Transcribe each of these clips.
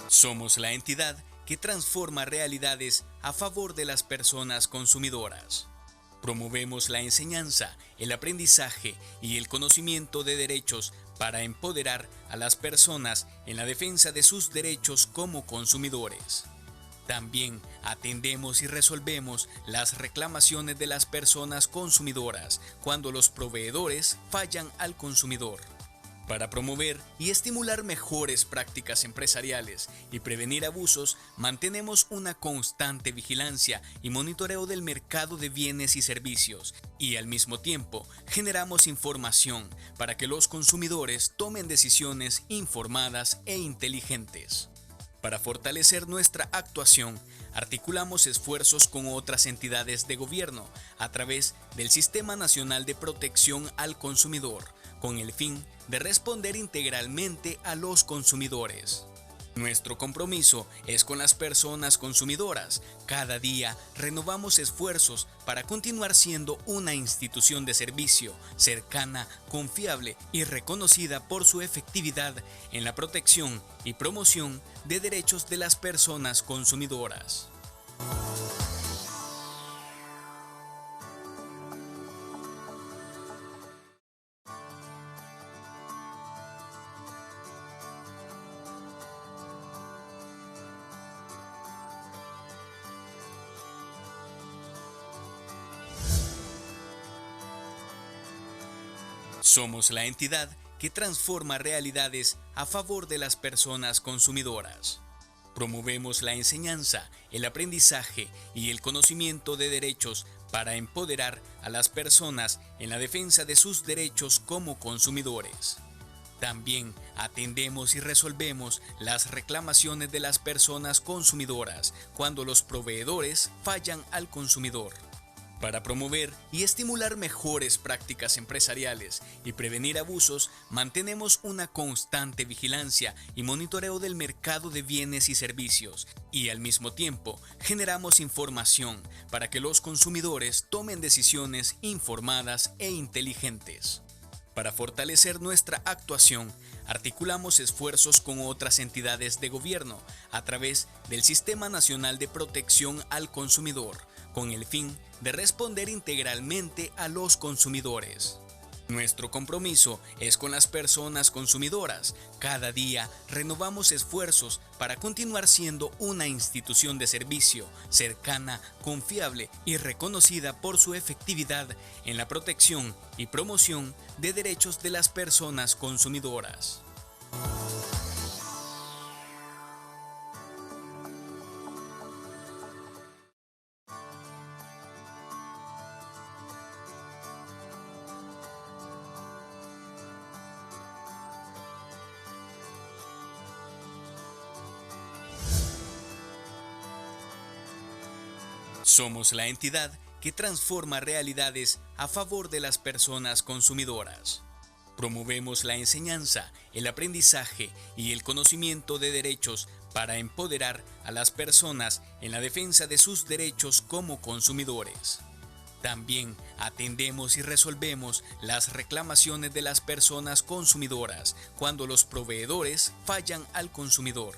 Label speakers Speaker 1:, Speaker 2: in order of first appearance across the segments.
Speaker 1: Somos la entidad que transforma realidades a favor de las personas consumidoras. Promovemos la enseñanza, el aprendizaje y el conocimiento de derechos para empoderar a las personas en la defensa de sus derechos como consumidores. También atendemos y resolvemos las reclamaciones de las personas consumidoras cuando los proveedores fallan al consumidor. Para promover y estimular mejores prácticas empresariales y prevenir abusos, mantenemos una constante vigilancia y monitoreo del mercado de bienes y servicios y al mismo tiempo generamos información para que los consumidores tomen decisiones informadas e inteligentes. Para fortalecer nuestra actuación, articulamos esfuerzos con otras entidades de gobierno a través del Sistema Nacional de Protección al Consumidor, con el fin de responder integralmente a los consumidores. Nuestro compromiso es con las personas consumidoras. Cada día renovamos esfuerzos para continuar siendo una institución de servicio cercana, confiable y reconocida por su efectividad en la protección y promoción de derechos de las personas consumidoras. Somos la entidad que transforma realidades a favor de las personas consumidoras. Promovemos la enseñanza, el aprendizaje y el conocimiento de derechos para empoderar a las personas en la defensa de sus derechos como consumidores. También atendemos y resolvemos las reclamaciones de las personas consumidoras cuando los proveedores fallan al consumidor. Para promover y estimular mejores prácticas empresariales y prevenir abusos, mantenemos una constante vigilancia y monitoreo del mercado de bienes y servicios y al mismo tiempo generamos información para que los consumidores tomen decisiones informadas e inteligentes. Para fortalecer nuestra actuación, articulamos esfuerzos con otras entidades de gobierno a través del Sistema Nacional de Protección al Consumidor, con el fin de responder integralmente a los consumidores. Nuestro compromiso es con las personas consumidoras. Cada día renovamos esfuerzos para continuar siendo una institución de servicio cercana, confiable y reconocida por su efectividad en la protección y promoción de derechos de las personas consumidoras. Somos la entidad que transforma realidades a favor de las personas consumidoras. Promovemos la enseñanza, el aprendizaje y el conocimiento de derechos para empoderar a las personas en la defensa de sus derechos como consumidores. También atendemos y resolvemos las reclamaciones de las personas consumidoras cuando los proveedores fallan al consumidor.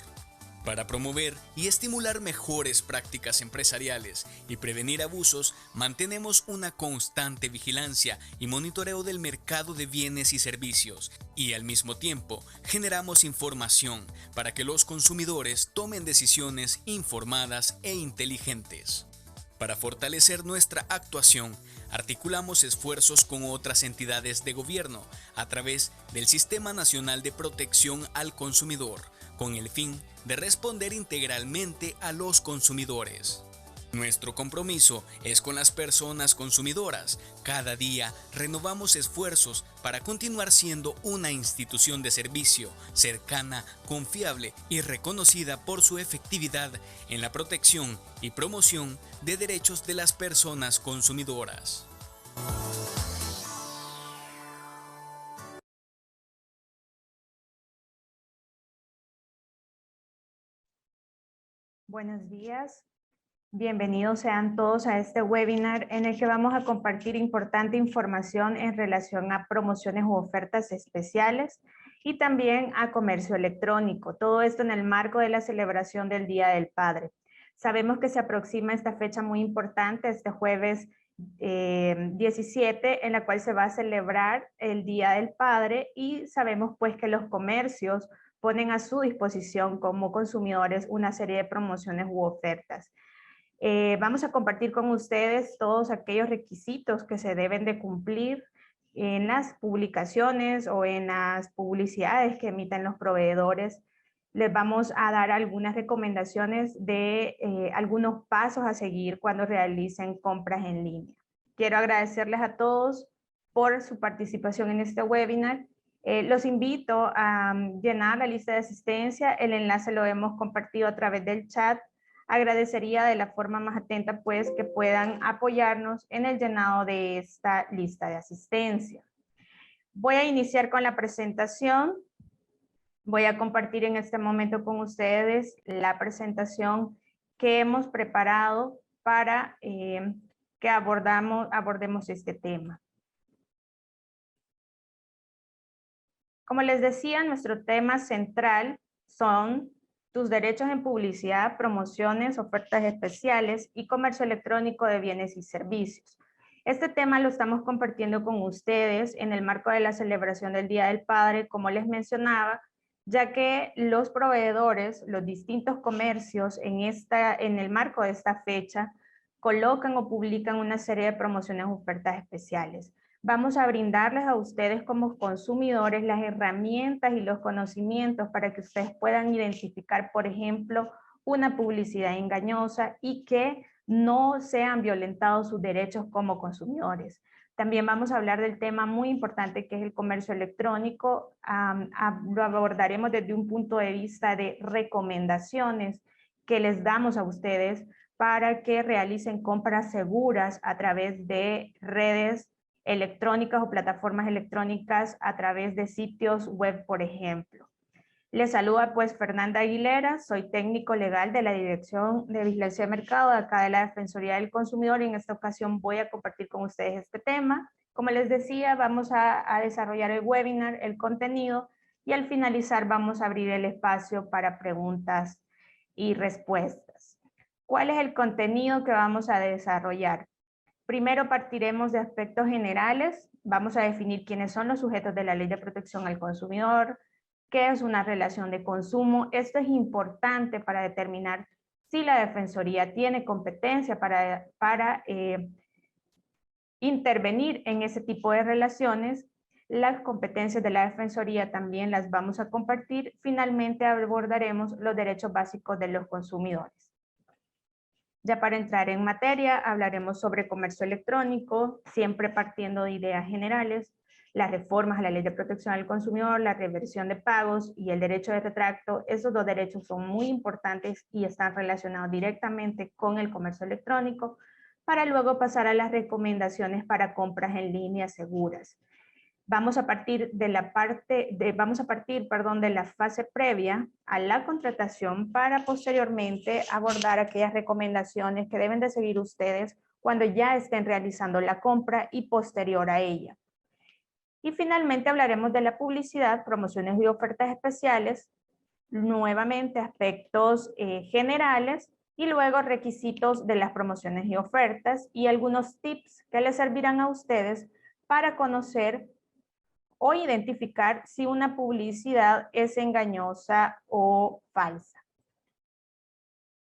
Speaker 1: Para promover y estimular mejores prácticas empresariales y prevenir abusos, mantenemos una constante vigilancia y monitoreo del mercado de bienes y servicios y al mismo tiempo generamos información para que los consumidores tomen decisiones informadas e inteligentes. Para fortalecer nuestra actuación, articulamos esfuerzos con otras entidades de gobierno a través del Sistema Nacional de Protección al Consumidor, con el fin de responder integralmente a los consumidores. Nuestro compromiso es con las personas consumidoras. Cada día renovamos esfuerzos para continuar siendo una institución de servicio cercana, confiable y reconocida por su efectividad en la protección y promoción de derechos de las personas consumidoras.
Speaker 2: Buenos días. Bienvenidos sean todos a este webinar en el que vamos a compartir importante información en relación a promociones u ofertas especiales y también a comercio electrónico. Todo esto en el marco de la celebración del Día del Padre. Sabemos que se aproxima esta fecha muy importante, este jueves 17, en la cual se va a celebrar el Día del Padre, y sabemos pues que los comercios ponen a su disposición como consumidores una serie de promociones u ofertas. Vamos a compartir con ustedes todos aquellos requisitos que se deben de cumplir en las publicaciones o en las publicidades que emiten los proveedores. Les vamos a dar algunas recomendaciones de algunos pasos a seguir cuando realicen compras en línea. Quiero agradecerles a todos por su participación en este webinar. Los invito a llenar la lista de asistencia. El enlace lo hemos compartido a través del chat. Agradecería de la forma más atenta pues que puedan apoyarnos en el llenado de esta lista de asistencia. Voy a iniciar con la presentación. Voy a compartir en este momento con ustedes la presentación que hemos preparado para que abordemos este tema. Como les decía, nuestro tema central son tus derechos en publicidad, promociones, ofertas especiales y comercio electrónico de bienes y servicios. Este tema lo estamos compartiendo con ustedes en el marco de la celebración del Día del Padre, como les mencionaba, ya que los proveedores, los distintos comercios en el marco de esta fecha, colocan o publican una serie de promociones o ofertas especiales. Vamos a brindarles a ustedes como consumidores las herramientas y los conocimientos para que ustedes puedan identificar, por ejemplo, una publicidad engañosa y que no sean violentados sus derechos como consumidores. También vamos a hablar del tema muy importante que es el comercio electrónico. Lo abordaremos desde un punto de vista de recomendaciones que les damos a ustedes para que realicen compras seguras a través de redes electrónicas o plataformas electrónicas a través de sitios web, por ejemplo. Les saluda pues Fernanda Aguilera, soy técnico legal de la Dirección de Vigilancia de Mercado de acá de la Defensoría del Consumidor, y en esta ocasión voy a compartir con ustedes este tema. Como les decía, vamos a desarrollar el webinar, el contenido, y al finalizar vamos a abrir el espacio para preguntas y respuestas. ¿Cuál es el contenido que vamos a desarrollar? Primero partiremos de aspectos generales. Vamos a definir quiénes son los sujetos de la Ley de Protección al Consumidor, qué es una relación de consumo. Esto es importante para determinar si la Defensoría tiene competencia para intervenir en ese tipo de relaciones. Las competencias de la Defensoría también las vamos a compartir. Finalmente abordaremos los derechos básicos de los consumidores. Ya para entrar en materia, hablaremos sobre comercio electrónico, siempre partiendo de ideas generales, las reformas a la Ley de Protección al Consumidor, la reversión de pagos y el derecho de retracto. Esos dos derechos son muy importantes y están relacionados directamente con el comercio electrónico, para luego pasar a las recomendaciones para compras en línea seguras. Vamos a partir de la fase previa a la contratación para posteriormente abordar aquellas recomendaciones que deben de seguir ustedes cuando ya estén realizando la compra y posterior a ella. Y finalmente hablaremos de la publicidad, promociones y ofertas especiales, nuevamente aspectos generales, y luego requisitos de las promociones y ofertas y algunos tips que les servirán a ustedes para conocer o identificar si una publicidad es engañosa o falsa.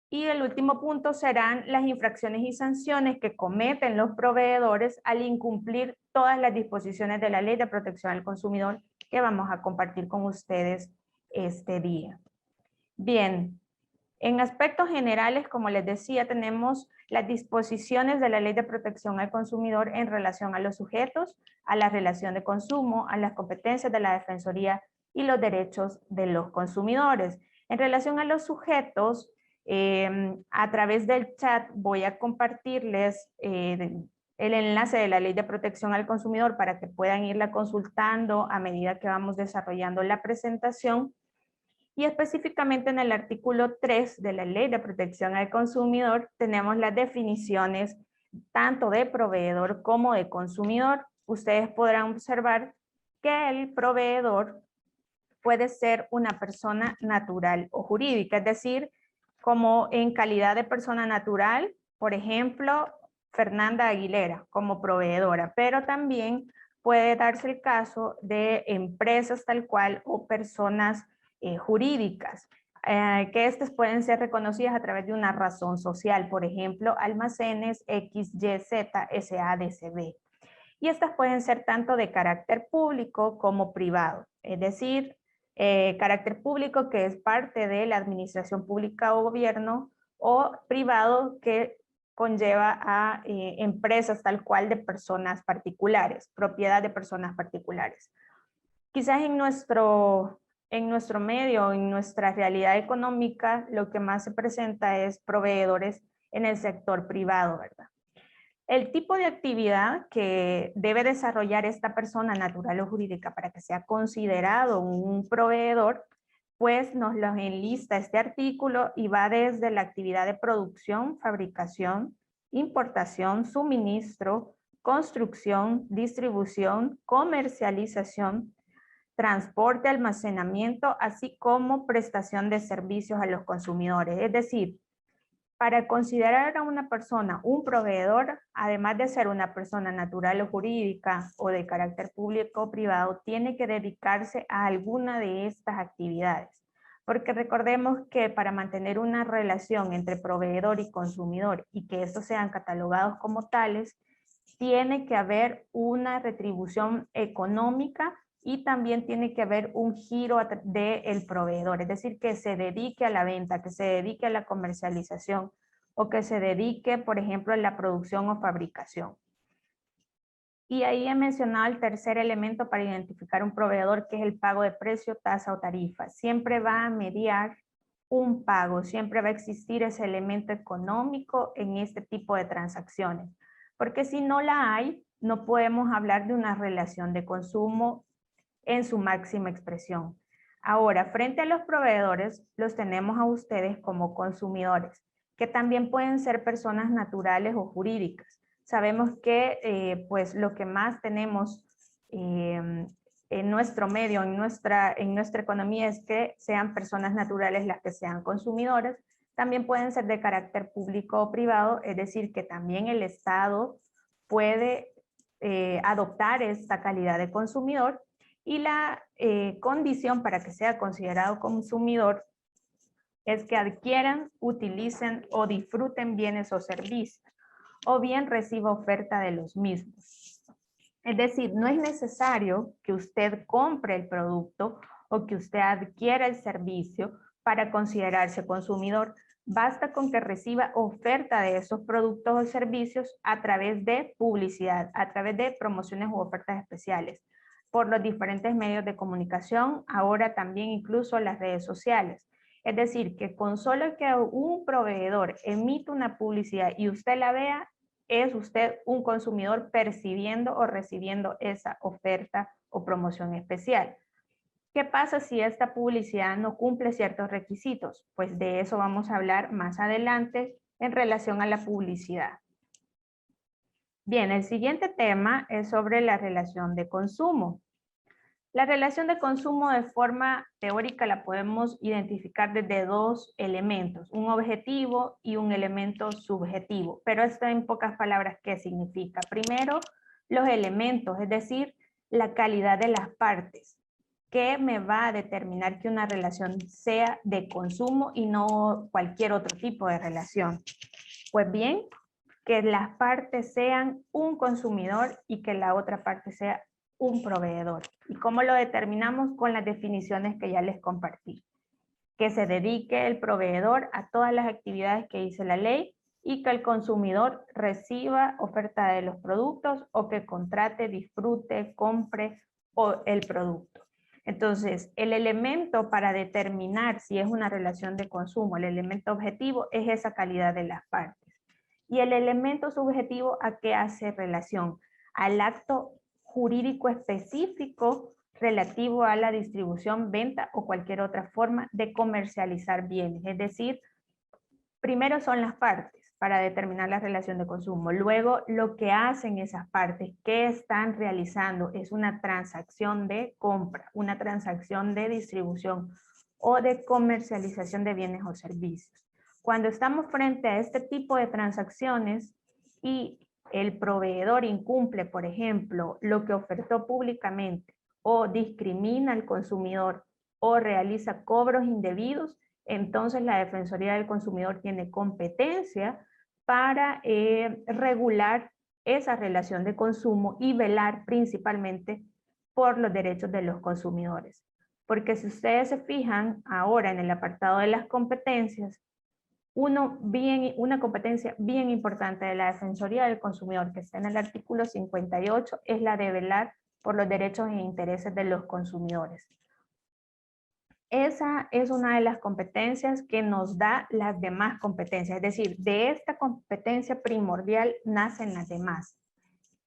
Speaker 2: Y el último punto serán las infracciones y sanciones que cometen los proveedores al incumplir todas las disposiciones de la Ley de Protección al Consumidor que vamos a compartir con ustedes este día. Bien, en aspectos generales, como les decía, tenemos las disposiciones de la Ley de Protección al Consumidor en relación a los sujetos, a la relación de consumo, a las competencias de la Defensoría y los derechos de los consumidores. En relación a los sujetos, a través del chat voy a compartirles el enlace de la Ley de Protección al Consumidor para que puedan irla consultando a medida que vamos desarrollando la presentación. Y específicamente en el artículo 3 de la Ley de Protección al Consumidor tenemos las definiciones tanto de proveedor como de consumidor. Ustedes podrán observar que el proveedor puede ser una persona natural o jurídica, es decir, como en calidad de persona natural, por ejemplo, Fernanda Aguilera como proveedora, pero también puede darse el caso de empresas tal cual o personas jurídicas, que estas pueden ser reconocidas a través de una razón social, por ejemplo, almacenes XYZ SADCB. Y estas pueden ser tanto de carácter público como privado, es decir, carácter público que es parte de la administración pública o gobierno, o privado que conlleva a empresas tal cual de personas particulares, propiedad de personas particulares. Quizás en nuestro medio, en nuestra realidad económica, lo que más se presenta es proveedores en el sector privado, ¿verdad? El tipo de actividad que debe desarrollar esta persona natural o jurídica para que sea considerado un proveedor, pues nos lo enlista este artículo y va desde la actividad de producción, fabricación, importación, suministro, construcción, distribución, comercialización, transporte, almacenamiento, así como prestación de servicios a los consumidores. Es decir, para considerar a una persona un proveedor, además de ser una persona natural o jurídica o de carácter público o privado, tiene que dedicarse a alguna de estas actividades. Porque recordemos que para mantener una relación entre proveedor y consumidor y que estos sean catalogados como tales, tiene que haber una retribución económica y también tiene que haber un giro del proveedor, es decir, que se dedique a la venta, que se dedique a la comercialización o que se dedique, por ejemplo, a la producción o fabricación. Y ahí he mencionado el tercer elemento para identificar un proveedor, que es el pago de precio, tasa o tarifa. Siempre va a mediar un pago, siempre va a existir ese elemento económico en este tipo de transacciones. Porque si no la hay, no podemos hablar de una relación de consumo en su máxima expresión. Ahora, frente a los proveedores, los tenemos a ustedes como consumidores, que también pueden ser personas naturales o jurídicas. Sabemos que pues lo que más tenemos en nuestro medio, en nuestra economía, es que sean personas naturales las que sean consumidoras. También pueden ser de carácter público o privado, es decir, que también el Estado puede adoptar esta calidad de consumidor. Y la condición para que sea considerado consumidor es que adquieran, utilicen o disfruten bienes o servicios, o bien reciba oferta de los mismos. Es decir, no es necesario que usted compre el producto o que usted adquiera el servicio para considerarse consumidor. Basta con que reciba oferta de esos productos o servicios a través de publicidad, a través de promociones u ofertas especiales, por los diferentes medios de comunicación, ahora también incluso las redes sociales. Es decir, que con solo que un proveedor emite una publicidad y usted la vea, es usted un consumidor percibiendo o recibiendo esa oferta o promoción especial. ¿Qué pasa si esta publicidad no cumple ciertos requisitos? Pues de eso vamos a hablar más adelante en relación a la publicidad. Bien, el siguiente tema es sobre la relación de consumo. La relación de consumo de forma teórica la podemos identificar desde dos elementos, un objetivo y un elemento subjetivo. Pero esto en pocas palabras, ¿qué significa? Primero, los elementos, es decir, la calidad de las partes. ¿Qué me va a determinar que una relación sea de consumo y no cualquier otro tipo de relación? Pues bien, que las partes sean un consumidor y que la otra parte sea un proveedor. ¿Y cómo lo determinamos? Con las definiciones que ya les compartí. Que se dedique el proveedor a todas las actividades que dice la ley y que el consumidor reciba oferta de los productos o que contrate, disfrute, compre el producto. Entonces, el elemento para determinar si es una relación de consumo, el elemento objetivo, es esa calidad de las partes. Y el elemento subjetivo, ¿a qué hace relación? Al acto jurídico específico relativo a la distribución, venta o cualquier otra forma de comercializar bienes. Es decir, primero son las partes. para determinar la relación de consumo. Luego, lo que hacen esas partes, ¿qué están realizando? Es una transacción de compra, una transacción de distribución o de comercialización de bienes o servicios. Cuando estamos frente a este tipo de transacciones y el proveedor incumple, por ejemplo, lo que ofertó públicamente o discrimina al consumidor o realiza cobros indebidos, entonces la Defensoría del Consumidor tiene competencia para regular esa relación de consumo y velar principalmente por los derechos de los consumidores. Porque si ustedes se fijan ahora en el apartado de las competencias, una competencia bien importante de la Defensoría del Consumidor, que está en el artículo 58, es la de velar por los derechos e intereses de los consumidores. Esa es una de las competencias que nos da las demás competencias, es decir, de esta competencia primordial nacen las demás.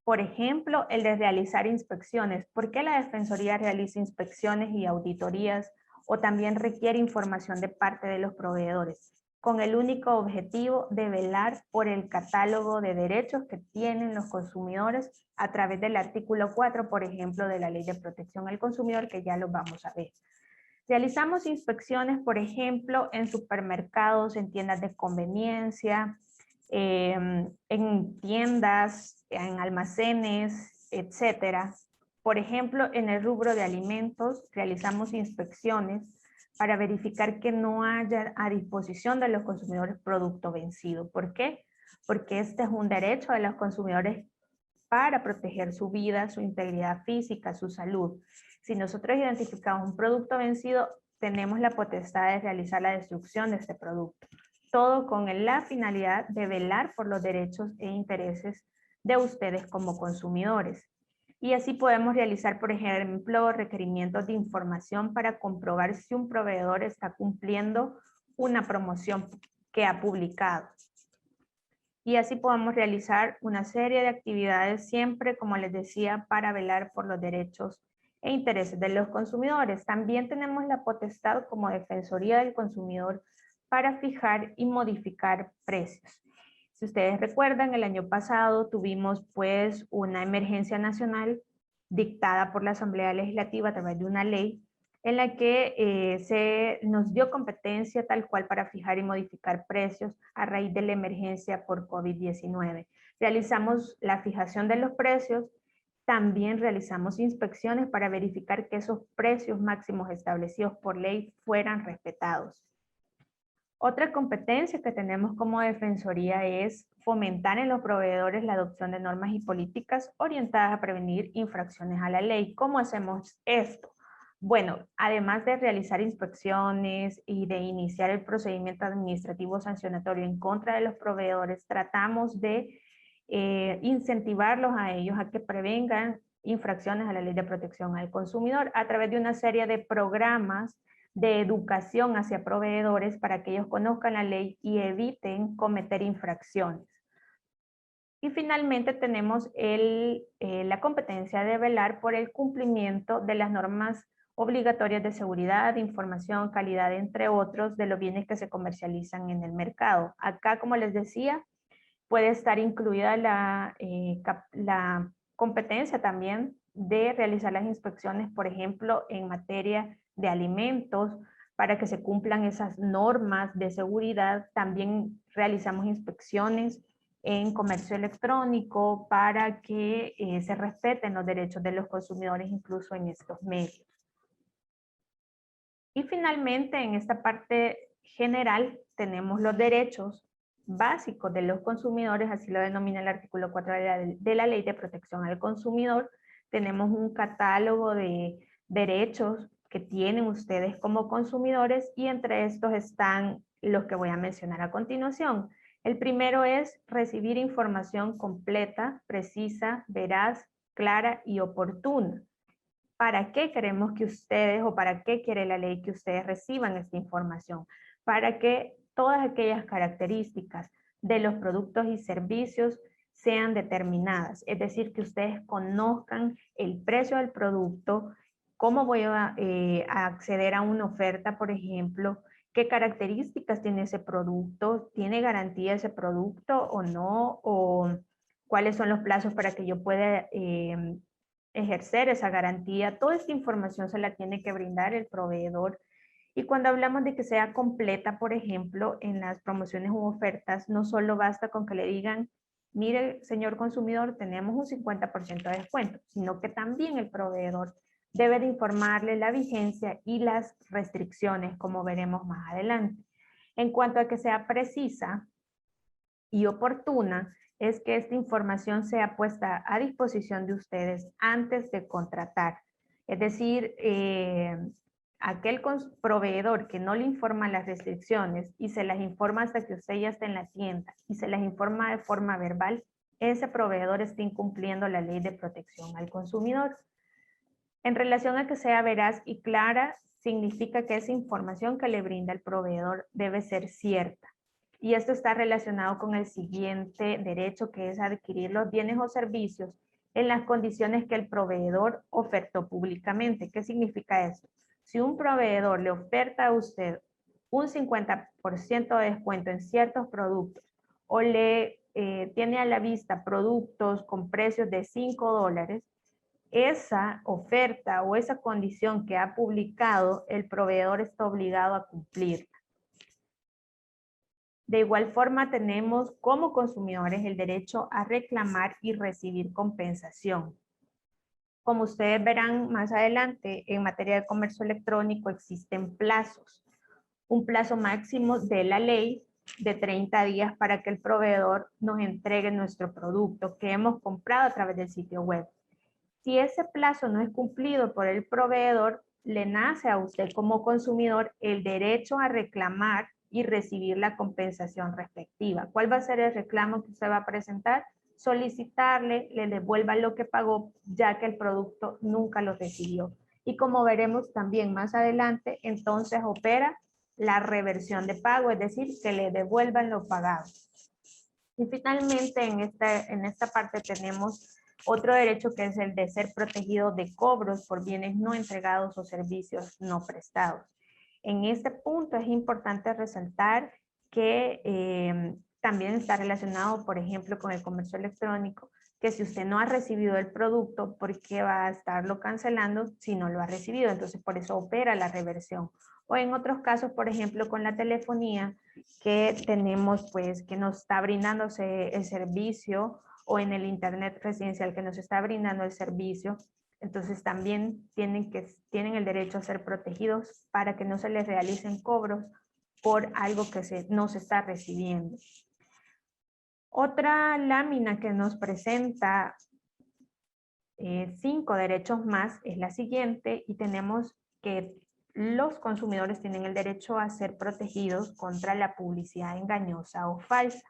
Speaker 2: Por ejemplo, el de realizar inspecciones. ¿Por qué la Defensoría realiza inspecciones y auditorías o también requiere información de parte de los proveedores? Con el único objetivo de velar por el catálogo de derechos que tienen los consumidores a través del artículo 4, por ejemplo, de la Ley de Protección al Consumidor, que ya lo vamos a ver. Realizamos inspecciones, por ejemplo, en supermercados, en tiendas de conveniencia, en tiendas, en almacenes, etcétera. Por ejemplo, en el rubro de alimentos, realizamos inspecciones para verificar que no haya a disposición de los consumidores producto vencido. ¿Por qué? Porque este es un derecho de los consumidores para proteger su vida, su integridad física, su salud. Si nosotros identificamos un producto vencido, tenemos la potestad de realizar la destrucción de este producto. Todo con la finalidad de velar por los derechos e intereses de ustedes como consumidores. Y así podemos realizar, por ejemplo, requerimientos de información para comprobar si un proveedor está cumpliendo una promoción que ha publicado. Y así podemos realizar una serie de actividades siempre, como les decía, para velar por los derechos e intereses de los consumidores. También tenemos la potestad como Defensoría del Consumidor para fijar y modificar precios. Si ustedes recuerdan, el año pasado tuvimos pues una emergencia nacional dictada por la Asamblea Legislativa a través de una ley en la que se nos dio competencia tal cual para fijar y modificar precios a raíz de la emergencia por COVID-19. Realizamos la fijación de los precios, también realizamos inspecciones para verificar que esos precios máximos establecidos por ley fueran respetados. Otra competencia que tenemos como Defensoría es fomentar en los proveedores la adopción de normas y políticas orientadas a prevenir infracciones a la ley. ¿Cómo hacemos esto? Bueno, además de realizar inspecciones y de iniciar el procedimiento administrativo sancionatorio en contra de los proveedores, tratamos de incentivarlos a ellos a que prevengan infracciones a la Ley de Protección al Consumidor a través de una serie de programas de educación hacia proveedores para que ellos conozcan la ley y eviten cometer infracciones. Y finalmente tenemos la competencia de velar por el cumplimiento de las normas obligatorias de seguridad, información, calidad, entre otros, de los bienes que se comercializan en el mercado. Acá, como les decía, puede estar incluida la competencia también de realizar las inspecciones, por ejemplo, en materia de alimentos, para que se cumplan esas normas de seguridad. También realizamos inspecciones en comercio electrónico para que se respeten los derechos de los consumidores incluso en estos medios. Y finalmente, en esta parte general, tenemos los derechos básicos de los consumidores, así lo denomina el artículo 4 de la Ley de Protección al Consumidor. Tenemos un catálogo de derechos que tienen ustedes como consumidores y entre estos están los que voy a mencionar a continuación. El primero es recibir información completa, precisa, veraz, clara y oportuna. ¿Para qué queremos que ustedes o para qué quiere la ley que ustedes reciban esta información? Para que todas aquellas características de los productos y servicios sean determinadas, es decir, que ustedes conozcan el precio del producto, cómo voy a acceder a una oferta, por ejemplo, qué características tiene ese producto, tiene garantía ese producto o no, o cuáles son los plazos para que yo pueda ejercer esa garantía. Toda esta información se la tiene que brindar el proveedor. Y cuando hablamos de que sea completa, por ejemplo, en las promociones u ofertas, no solo basta con que le digan, mire, señor consumidor, tenemos un 50% de descuento, sino que también el proveedor debe de informarle la vigencia y las restricciones, como veremos más adelante. En cuanto a que sea precisa y oportuna, es que esta información sea puesta a disposición de ustedes antes de contratar. Es decir, aquel proveedor que no le informa las restricciones y se las informa hasta que usted ya está en la tienda y se las informa de forma verbal, ese proveedor está incumpliendo la ley de protección al consumidor. En relación a que sea veraz y clara, significa que esa información que le brinda el proveedor debe ser cierta. Y esto está relacionado con el siguiente derecho, que es adquirir los bienes o servicios en las condiciones que el proveedor ofertó públicamente. ¿Qué significa eso? Si un proveedor le oferta a usted un 50% de descuento en ciertos productos o le tiene a la vista productos con precios de $5, esa oferta o esa condición que ha publicado, el proveedor está obligado a cumplirla. De igual forma, tenemos como consumidores el derecho a reclamar y recibir compensación. Como ustedes verán más adelante, en materia de comercio electrónico existen plazos. Un plazo máximo de la ley de 30 días para que el proveedor nos entregue nuestro producto que hemos comprado a través del sitio web. Si ese plazo no es cumplido por el proveedor, le nace a usted como consumidor el derecho a reclamar y recibir la compensación respectiva. ¿Cuál va a ser el reclamo que usted va a presentar? Solicitarle, le devuelva lo que pagó, ya que el producto nunca lo recibió. Y como veremos también más adelante, entonces opera la reversión de pago, es decir, que le devuelvan lo pagado. Y finalmente en esta parte tenemos otro derecho, que es el de ser protegido de cobros por bienes no entregados o servicios no prestados. En este punto es importante resaltar que también está relacionado, por ejemplo, con el comercio electrónico, que si usted no ha recibido el producto, ¿por qué va a estarlo cancelando si no lo ha recibido? Entonces, por eso opera la reversión. O en otros casos, por ejemplo, con la telefonía, que tenemos, pues, que nos está brindándose el servicio, o en el internet residencial que nos está brindando el servicio, entonces también tienen el derecho a ser protegidos para que no se les realicen cobros por algo que no se está recibiendo. Otra lámina que nos presenta 5 derechos más es la siguiente, y tenemos que los consumidores tienen el derecho a ser protegidos contra la publicidad engañosa o falsa.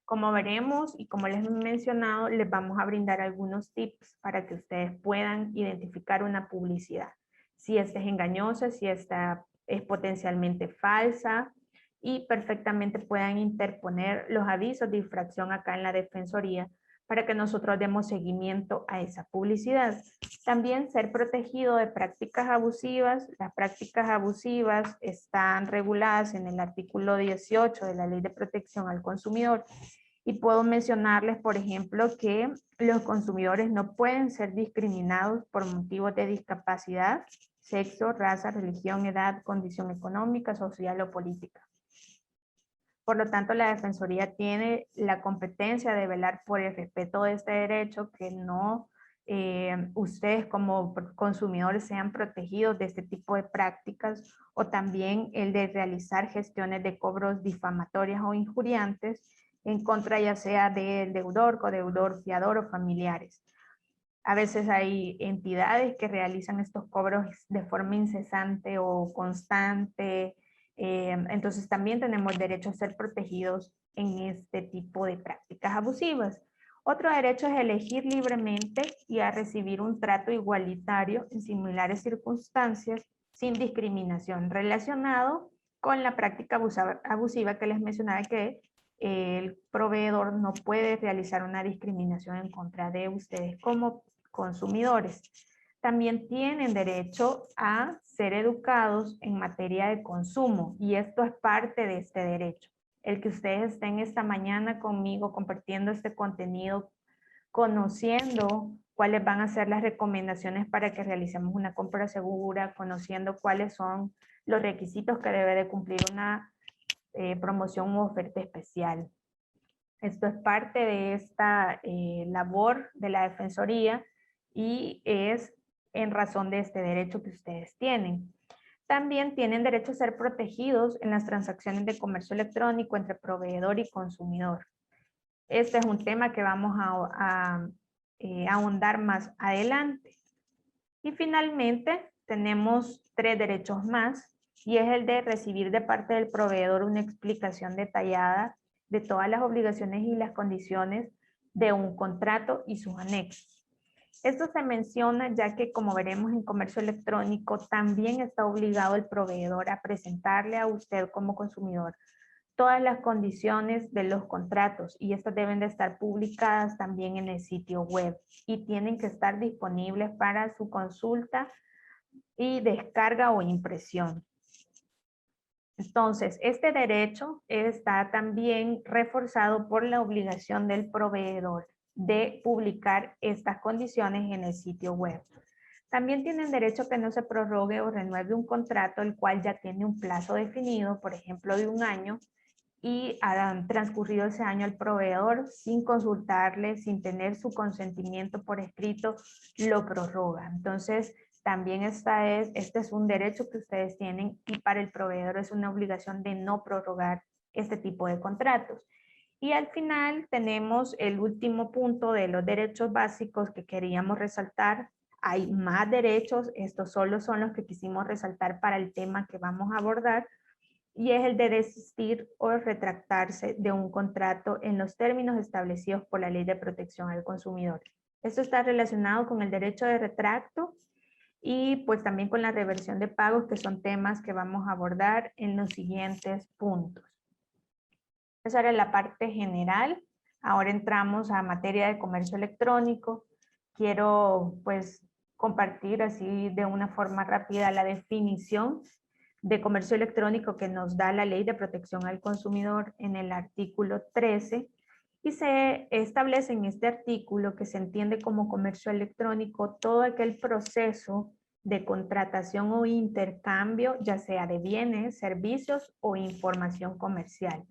Speaker 2: Como veremos y como les he mencionado, les vamos a brindar algunos tips para que ustedes puedan identificar una publicidad. Si esta es engañosa, si esta es potencialmente falsa, y perfectamente puedan interponer los avisos de infracción acá en la Defensoría para que nosotros demos seguimiento a esa publicidad. También ser protegido de prácticas abusivas. Las prácticas abusivas están reguladas en el artículo 18 de la Ley de Protección al Consumidor. Y puedo mencionarles, por ejemplo, que los consumidores no pueden ser discriminados por motivos de discapacidad, sexo, raza, religión, edad, condición económica, social o política. Por lo tanto, la Defensoría tiene la competencia de velar por el respeto de este derecho, que no ustedes como consumidores sean protegidos de este tipo de prácticas, o también el de realizar gestiones de cobros difamatorias o injuriantes en contra ya sea del deudor, codeudor, fiador o familiares. A veces hay entidades que realizan estos cobros de forma incesante o constante, entonces también tenemos derecho a ser protegidos en este tipo de prácticas abusivas. Otro derecho es elegir libremente y a recibir un trato igualitario en similares circunstancias sin discriminación, relacionado con la práctica abusiva que les mencionaba, que el proveedor no puede realizar una discriminación en contra de ustedes como consumidores. también tienen derecho a ser educados en materia de consumo y esto es parte de este derecho. El que ustedes estén esta mañana conmigo compartiendo este contenido, conociendo cuáles van a ser las recomendaciones para que realicemos una compra segura, conociendo cuáles son los requisitos que debe de cumplir una promoción u oferta especial. Esto es parte de esta labor de la Defensoría y es en razón de este derecho que ustedes tienen. También tienen derecho a ser protegidos en las transacciones de comercio electrónico entre proveedor y consumidor. Este es un tema que vamos a ahondar más adelante. Y finalmente tenemos 3 derechos más y es el de recibir de parte del proveedor una explicación detallada de todas las obligaciones y las condiciones de un contrato y sus anexos. Esto se menciona ya que, como veremos en comercio electrónico, también está obligado el proveedor a presentarle a usted como consumidor todas las condiciones de los contratos y estas deben de estar publicadas también en el sitio web y tienen que estar disponibles para su consulta y descarga o impresión. Entonces, este derecho está también reforzado por la obligación del proveedor de publicar estas condiciones en el sitio web. También tienen derecho a que no se prorrogue o renueve un contrato el cual ya tiene un plazo definido, por ejemplo, de 1 año, y han transcurrido ese año el proveedor sin consultarle, sin tener su consentimiento por escrito, lo prorroga. Entonces, también este es un derecho que ustedes tienen y para el proveedor es una obligación de no prorrogar este tipo de contratos. Y al final tenemos el último punto de los derechos básicos que queríamos resaltar. Hay más derechos, estos solo son los que quisimos resaltar para el tema que vamos a abordar, y es el de desistir o retractarse de un contrato en los términos establecidos por la Ley de Protección al Consumidor. Esto está relacionado con el derecho de retracto y pues también con la reversión de pagos, que son temas que vamos a abordar en los siguientes puntos. Esa era la parte general. Ahora entramos a materia de comercio electrónico. Quiero pues compartir así de una forma rápida la definición de comercio electrónico que nos da la Ley de Protección al Consumidor en el artículo 13 y se establece en este artículo que se entiende como comercio electrónico todo aquel proceso de contratación o intercambio, ya sea de bienes, servicios o información comercial.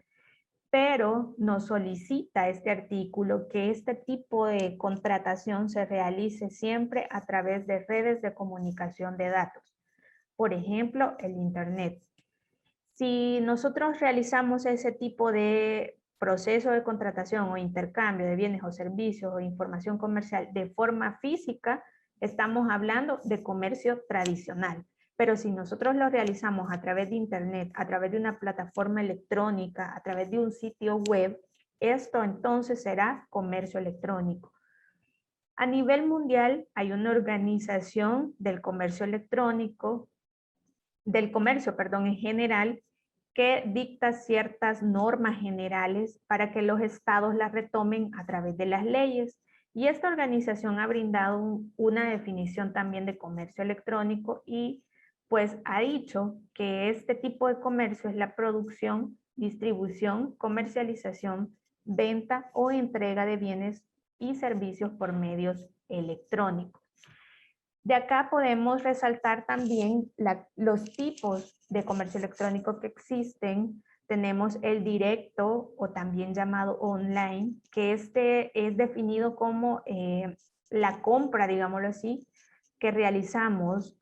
Speaker 2: Pero nos solicita este artículo que este tipo de contratación se realice siempre a través de redes de comunicación de datos. Por ejemplo, el Internet. Si nosotros realizamos ese tipo de proceso de contratación o intercambio de bienes o servicios o información comercial de forma física, estamos hablando de comercio tradicional. Pero si nosotros lo realizamos a través de Internet, a través de una plataforma electrónica, a través de un sitio web, esto entonces será comercio electrónico. A nivel mundial hay una organización del comercio electrónico, del comercio, perdón, en general, que dicta ciertas normas generales para que los estados las retomen a través de las leyes. Y esta organización ha brindado una definición también de comercio electrónico y pues ha dicho que este tipo de comercio es la producción, distribución, comercialización, venta o entrega de bienes y servicios por medios electrónicos. De acá podemos resaltar también los tipos de comercio electrónico que existen. Tenemos el directo o también llamado online, que este es definido como la compra, digámoslo así, que realizamos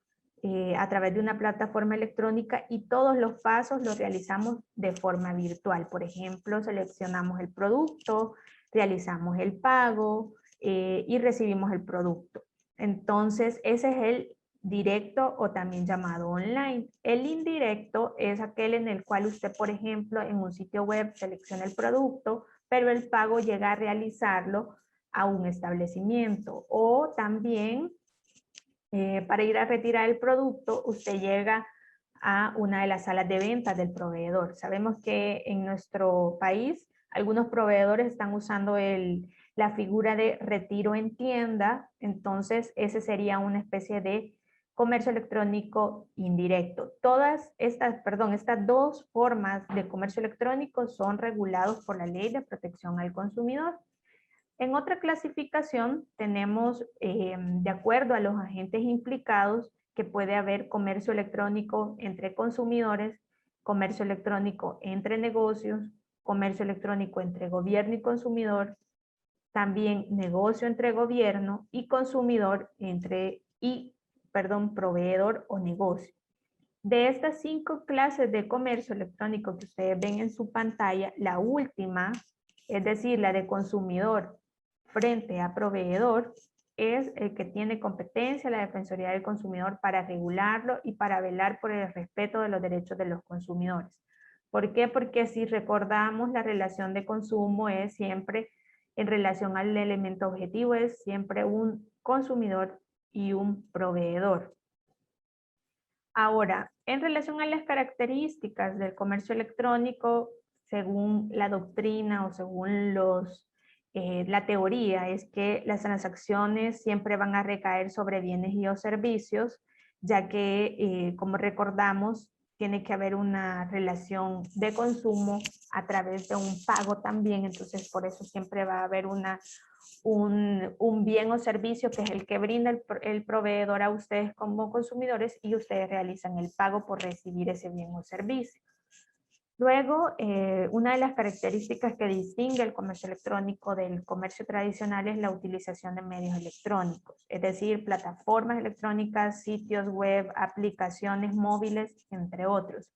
Speaker 2: a través de una plataforma electrónica y todos los pasos los realizamos de forma virtual. Por ejemplo, seleccionamos el producto, realizamos el pago y recibimos el producto. Entonces, ese es el directo o también llamado online. El indirecto es aquel en el cual usted, por ejemplo, en un sitio web selecciona el producto, pero el pago llega a realizarlo a un establecimiento. O también, para ir a retirar el producto, usted llega a una de las salas de ventas del proveedor. Sabemos que en nuestro país algunos proveedores están usando el la figura de retiro en tienda, entonces ese sería una especie de comercio electrónico indirecto. Estas dos formas de comercio electrónico son regulados por la Ley de Protección al Consumidor. En otra clasificación tenemos, de acuerdo a los agentes implicados, que puede haber comercio electrónico entre consumidores, comercio electrónico entre negocios, comercio electrónico entre gobierno y consumidor, también negocio entre gobierno y consumidor proveedor o negocio. De estas 5 clases de comercio electrónico que ustedes ven en su pantalla, la última, es decir, la de consumidor frente a proveedor, es el que tiene competencia la Defensoría del Consumidor para regularlo y para velar por el respeto de los derechos de los consumidores. ¿Por qué? Porque si recordamos, la relación de consumo es siempre, en relación al elemento objetivo, es siempre un consumidor y un proveedor. Ahora, en relación a las características del comercio electrónico, según la doctrina o según la teoría, es que las transacciones siempre van a recaer sobre bienes y o servicios, ya que, como recordamos, tiene que haber una relación de consumo a través de un pago también, entonces por eso siempre va a haber un bien o servicio que es el que brinda el proveedor a ustedes como consumidores y ustedes realizan el pago por recibir ese bien o servicio. Luego, una de las características que distingue el comercio electrónico del comercio tradicional es la utilización de medios electrónicos, es decir, plataformas electrónicas, sitios web, aplicaciones móviles, entre otros.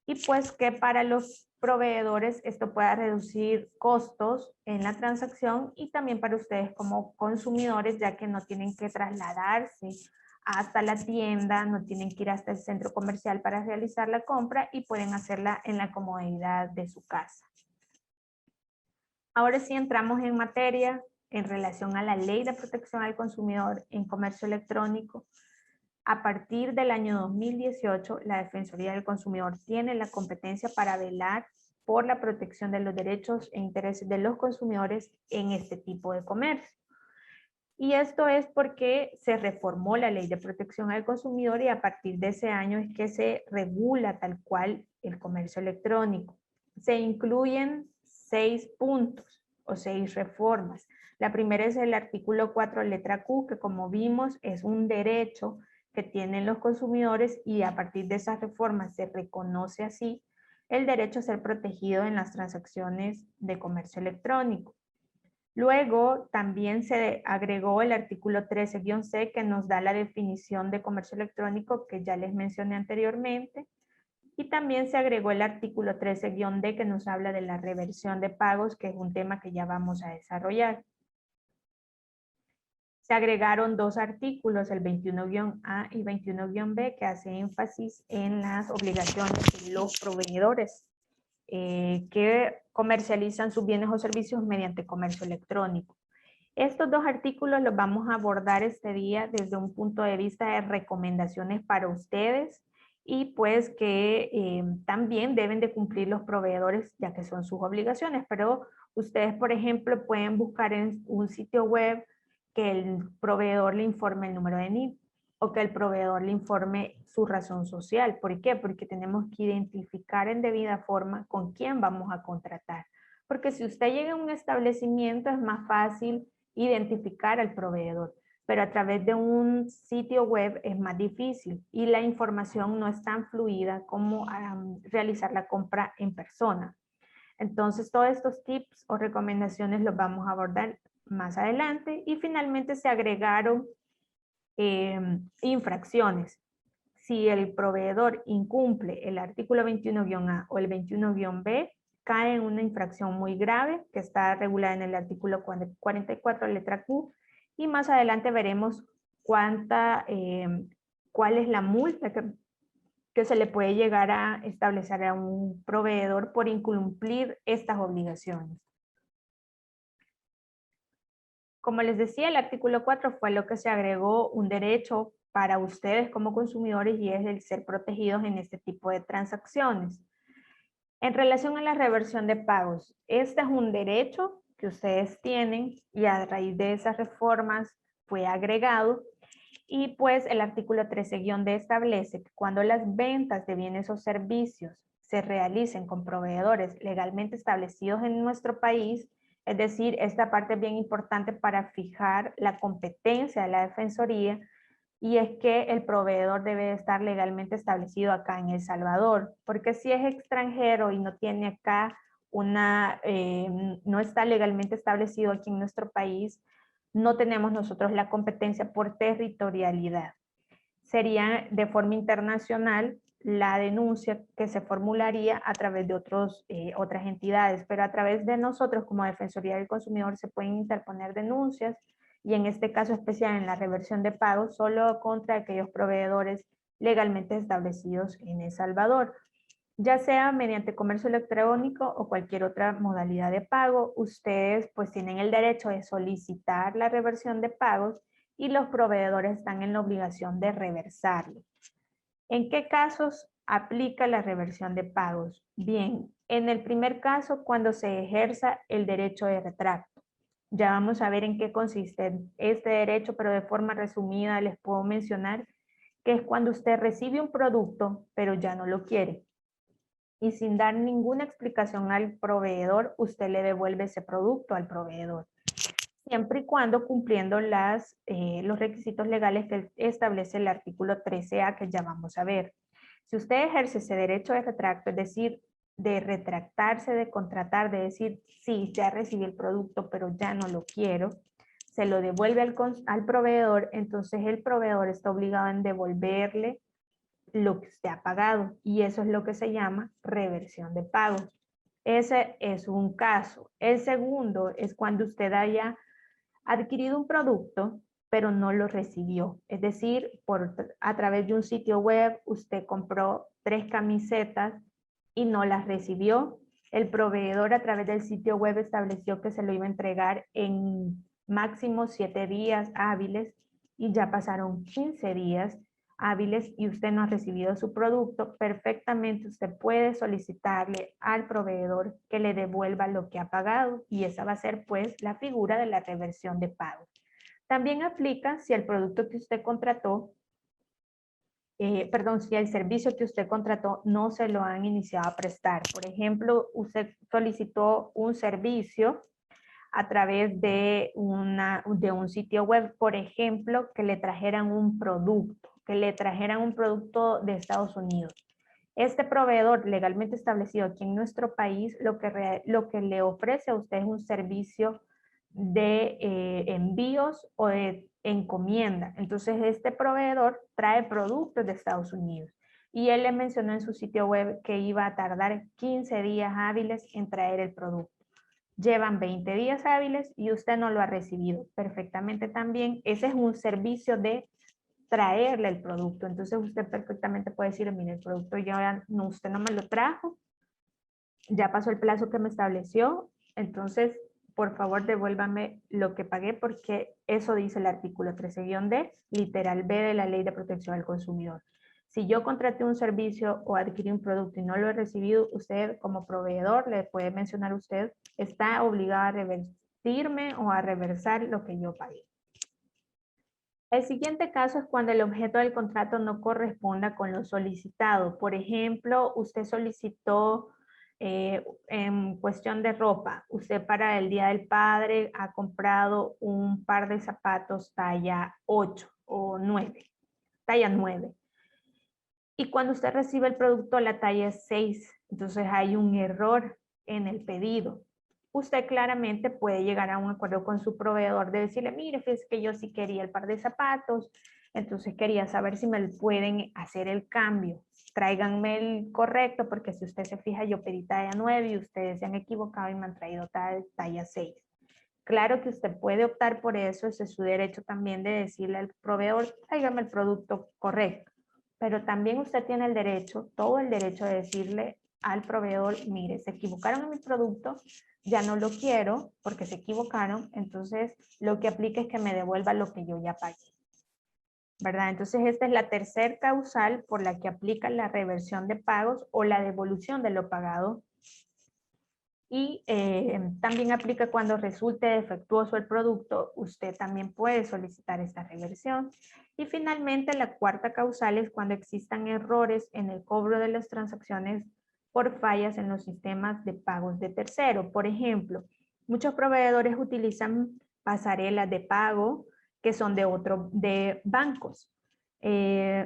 Speaker 2: Y pues que para los proveedores esto pueda reducir costos en la transacción y también para ustedes como consumidores, ya que no tienen que trasladarse hasta la tienda, no tienen que ir hasta el centro comercial para realizar la compra y pueden hacerla en la comodidad de su casa. Ahora sí entramos en materia en relación a la Ley de Protección al Consumidor en Comercio Electrónico. A partir del año 2018, la Defensoría del Consumidor tiene la competencia para velar por la protección de los derechos e intereses de los consumidores en este tipo de comercio. Y esto es porque se reformó la Ley de Protección al Consumidor y a partir de ese año es que se regula tal cual el comercio electrónico. Se incluyen 6 puntos o 6 reformas. La primera es el artículo 4, letra Q, que como vimos es un derecho que tienen los consumidores y a partir de esas reformas se reconoce así el derecho a ser protegido en las transacciones de comercio electrónico. Luego también se agregó el artículo 13-C que nos da la definición de comercio electrónico que ya les mencioné anteriormente. Y también se agregó el artículo 13-D que nos habla de la reversión de pagos, que es un tema que ya vamos a desarrollar. Se agregaron 2 artículos, el 21-A y 21-B, que hace énfasis en las obligaciones de los proveedores que comercializan sus bienes o servicios mediante comercio electrónico. Estos 2 artículos los vamos a abordar este día desde un punto de vista de recomendaciones para ustedes y pues que también deben de cumplir los proveedores ya que son sus obligaciones, pero ustedes por ejemplo pueden buscar en un sitio web que el proveedor le informe el número de NIP o que el proveedor le informe su razón social. ¿Por qué? Porque tenemos que identificar en debida forma con quién vamos a contratar. Porque si usted llega a un establecimiento es más fácil identificar al proveedor, pero a través de un sitio web es más difícil y la información no es tan fluida como realizar la compra en persona. Entonces, todos estos tips o recomendaciones los vamos a abordar más adelante y finalmente se agregaron infracciones. Si el proveedor incumple el artículo 21-A o el 21-B, cae en una infracción muy grave que está regulada en el artículo 44, letra Q, y más adelante veremos cuál es la multa que se le puede llegar a establecer a un proveedor por incumplir estas obligaciones. Como les decía, el artículo 4 fue lo que se agregó un derecho para ustedes como consumidores y es el ser protegidos en este tipo de transacciones. En relación a la reversión de pagos, este es un derecho que ustedes tienen y a raíz de esas reformas fue agregado. Y pues el artículo 13-D establece que cuando las ventas de bienes o servicios se realicen con proveedores legalmente establecidos en nuestro país, es decir, esta parte es bien importante para fijar la competencia de la Defensoría, y es que el proveedor debe estar legalmente establecido acá en El Salvador, porque si es extranjero y no tiene acá no está legalmente establecido aquí en nuestro país, no tenemos nosotros la competencia por territorialidad. Sería de forma internacional la denuncia que se formularía a través de otras entidades, pero a través de nosotros como Defensoría del Consumidor se pueden interponer denuncias, y en este caso especial en la reversión de pagos solo contra aquellos proveedores legalmente establecidos en El Salvador. Ya sea mediante comercio electrónico o cualquier otra modalidad de pago, ustedes pues tienen el derecho de solicitar la reversión de pagos y los proveedores están en la obligación de reversarlo. ¿En qué casos aplica la reversión de pagos? Bien, en el primer caso, cuando se ejerza el derecho de retracto. Ya vamos a ver en qué consiste este derecho, pero de forma resumida les puedo mencionar que es cuando usted recibe un producto, pero ya no lo quiere. Y sin dar ninguna explicación al proveedor, usted le devuelve ese producto al proveedor, siempre y cuando cumpliendo los requisitos legales que establece el artículo 13A, que ya vamos a ver. Si usted ejerce ese derecho de retracto, es decir, de retractarse, de contratar, de decir, sí, ya recibí el producto, pero ya no lo quiero, se lo devuelve al proveedor, entonces el proveedor está obligado en devolverle lo que usted ha pagado, y eso es lo que se llama reversión de pagos. Ese es un caso. El segundo es cuando usted haya adquirido un producto, pero no lo recibió. Es decir, a través de un sitio web, usted compró 3 camisetas y no las recibió. El proveedor a través del sitio web estableció que se lo iba a entregar en máximo 7 días hábiles y ya pasaron 15 días hábiles y usted no ha recibido su producto. Perfectamente usted puede solicitarle al proveedor que le devuelva lo que ha pagado, y esa va a ser pues la figura de la reversión de pago. También aplica si el producto que usted contrató, si el servicio que usted contrató no se lo han iniciado a prestar. Por ejemplo, usted solicitó un servicio a través de un sitio web, por ejemplo, que le trajeran un producto, de Estados Unidos. Este proveedor legalmente establecido aquí en nuestro país lo que le ofrece a usted es un servicio de envíos o de encomienda. Entonces este proveedor trae productos de Estados Unidos y él le mencionó en su sitio web que iba a tardar 15 días hábiles en traer el producto. Llevan 20 días hábiles y usted no lo ha recibido. Perfectamente también, ese es un servicio de traerle el producto. Entonces usted perfectamente puede decir, mire, el producto ya no, usted no me lo trajo, ya pasó el plazo que me estableció, entonces por favor devuélvame lo que pagué, porque eso dice el artículo 13-D, literal B de la Ley de Protección al Consumidor. Si yo contraté un servicio o adquirí un producto y no lo he recibido, usted como proveedor, le puede mencionar usted, está obligado a revertirme o a reversar lo que yo pagué. El siguiente caso es cuando el objeto del contrato no corresponda con lo solicitado. Por ejemplo, usted solicitó en cuestión de ropa, usted para el Día del Padre ha comprado un par de zapatos talla 8 o 9, talla 9. Y cuando usted recibe el producto, la talla es 6, entonces hay un error en el pedido. Usted claramente puede llegar a un acuerdo con su proveedor de decirle, mire, fíjese que yo sí quería el par de zapatos, entonces quería saber si me pueden hacer el cambio. Tráiganme el correcto, porque si usted se fija, yo pedí talla 9 y ustedes se han equivocado y me han traído talla 6. Claro que usted puede optar por eso, ese es su derecho también de decirle al proveedor, tráigame el producto correcto. Pero también usted tiene el derecho, todo el derecho de decirle al proveedor, mire, se equivocaron en mi producto, ya no lo quiero porque se equivocaron, entonces lo que aplica es que me devuelva lo que yo ya pagué, ¿verdad? Entonces esta es la tercera causal por la que aplica la reversión de pagos o la devolución de lo pagado. Y también aplica cuando resulte defectuoso el producto, usted también puede solicitar esta reversión. Y finalmente, la cuarta causal es cuando existan errores en el cobro de las transacciones por fallas en los sistemas de pagos de tercero. Por ejemplo, muchos proveedores utilizan pasarelas de pago que son de bancos.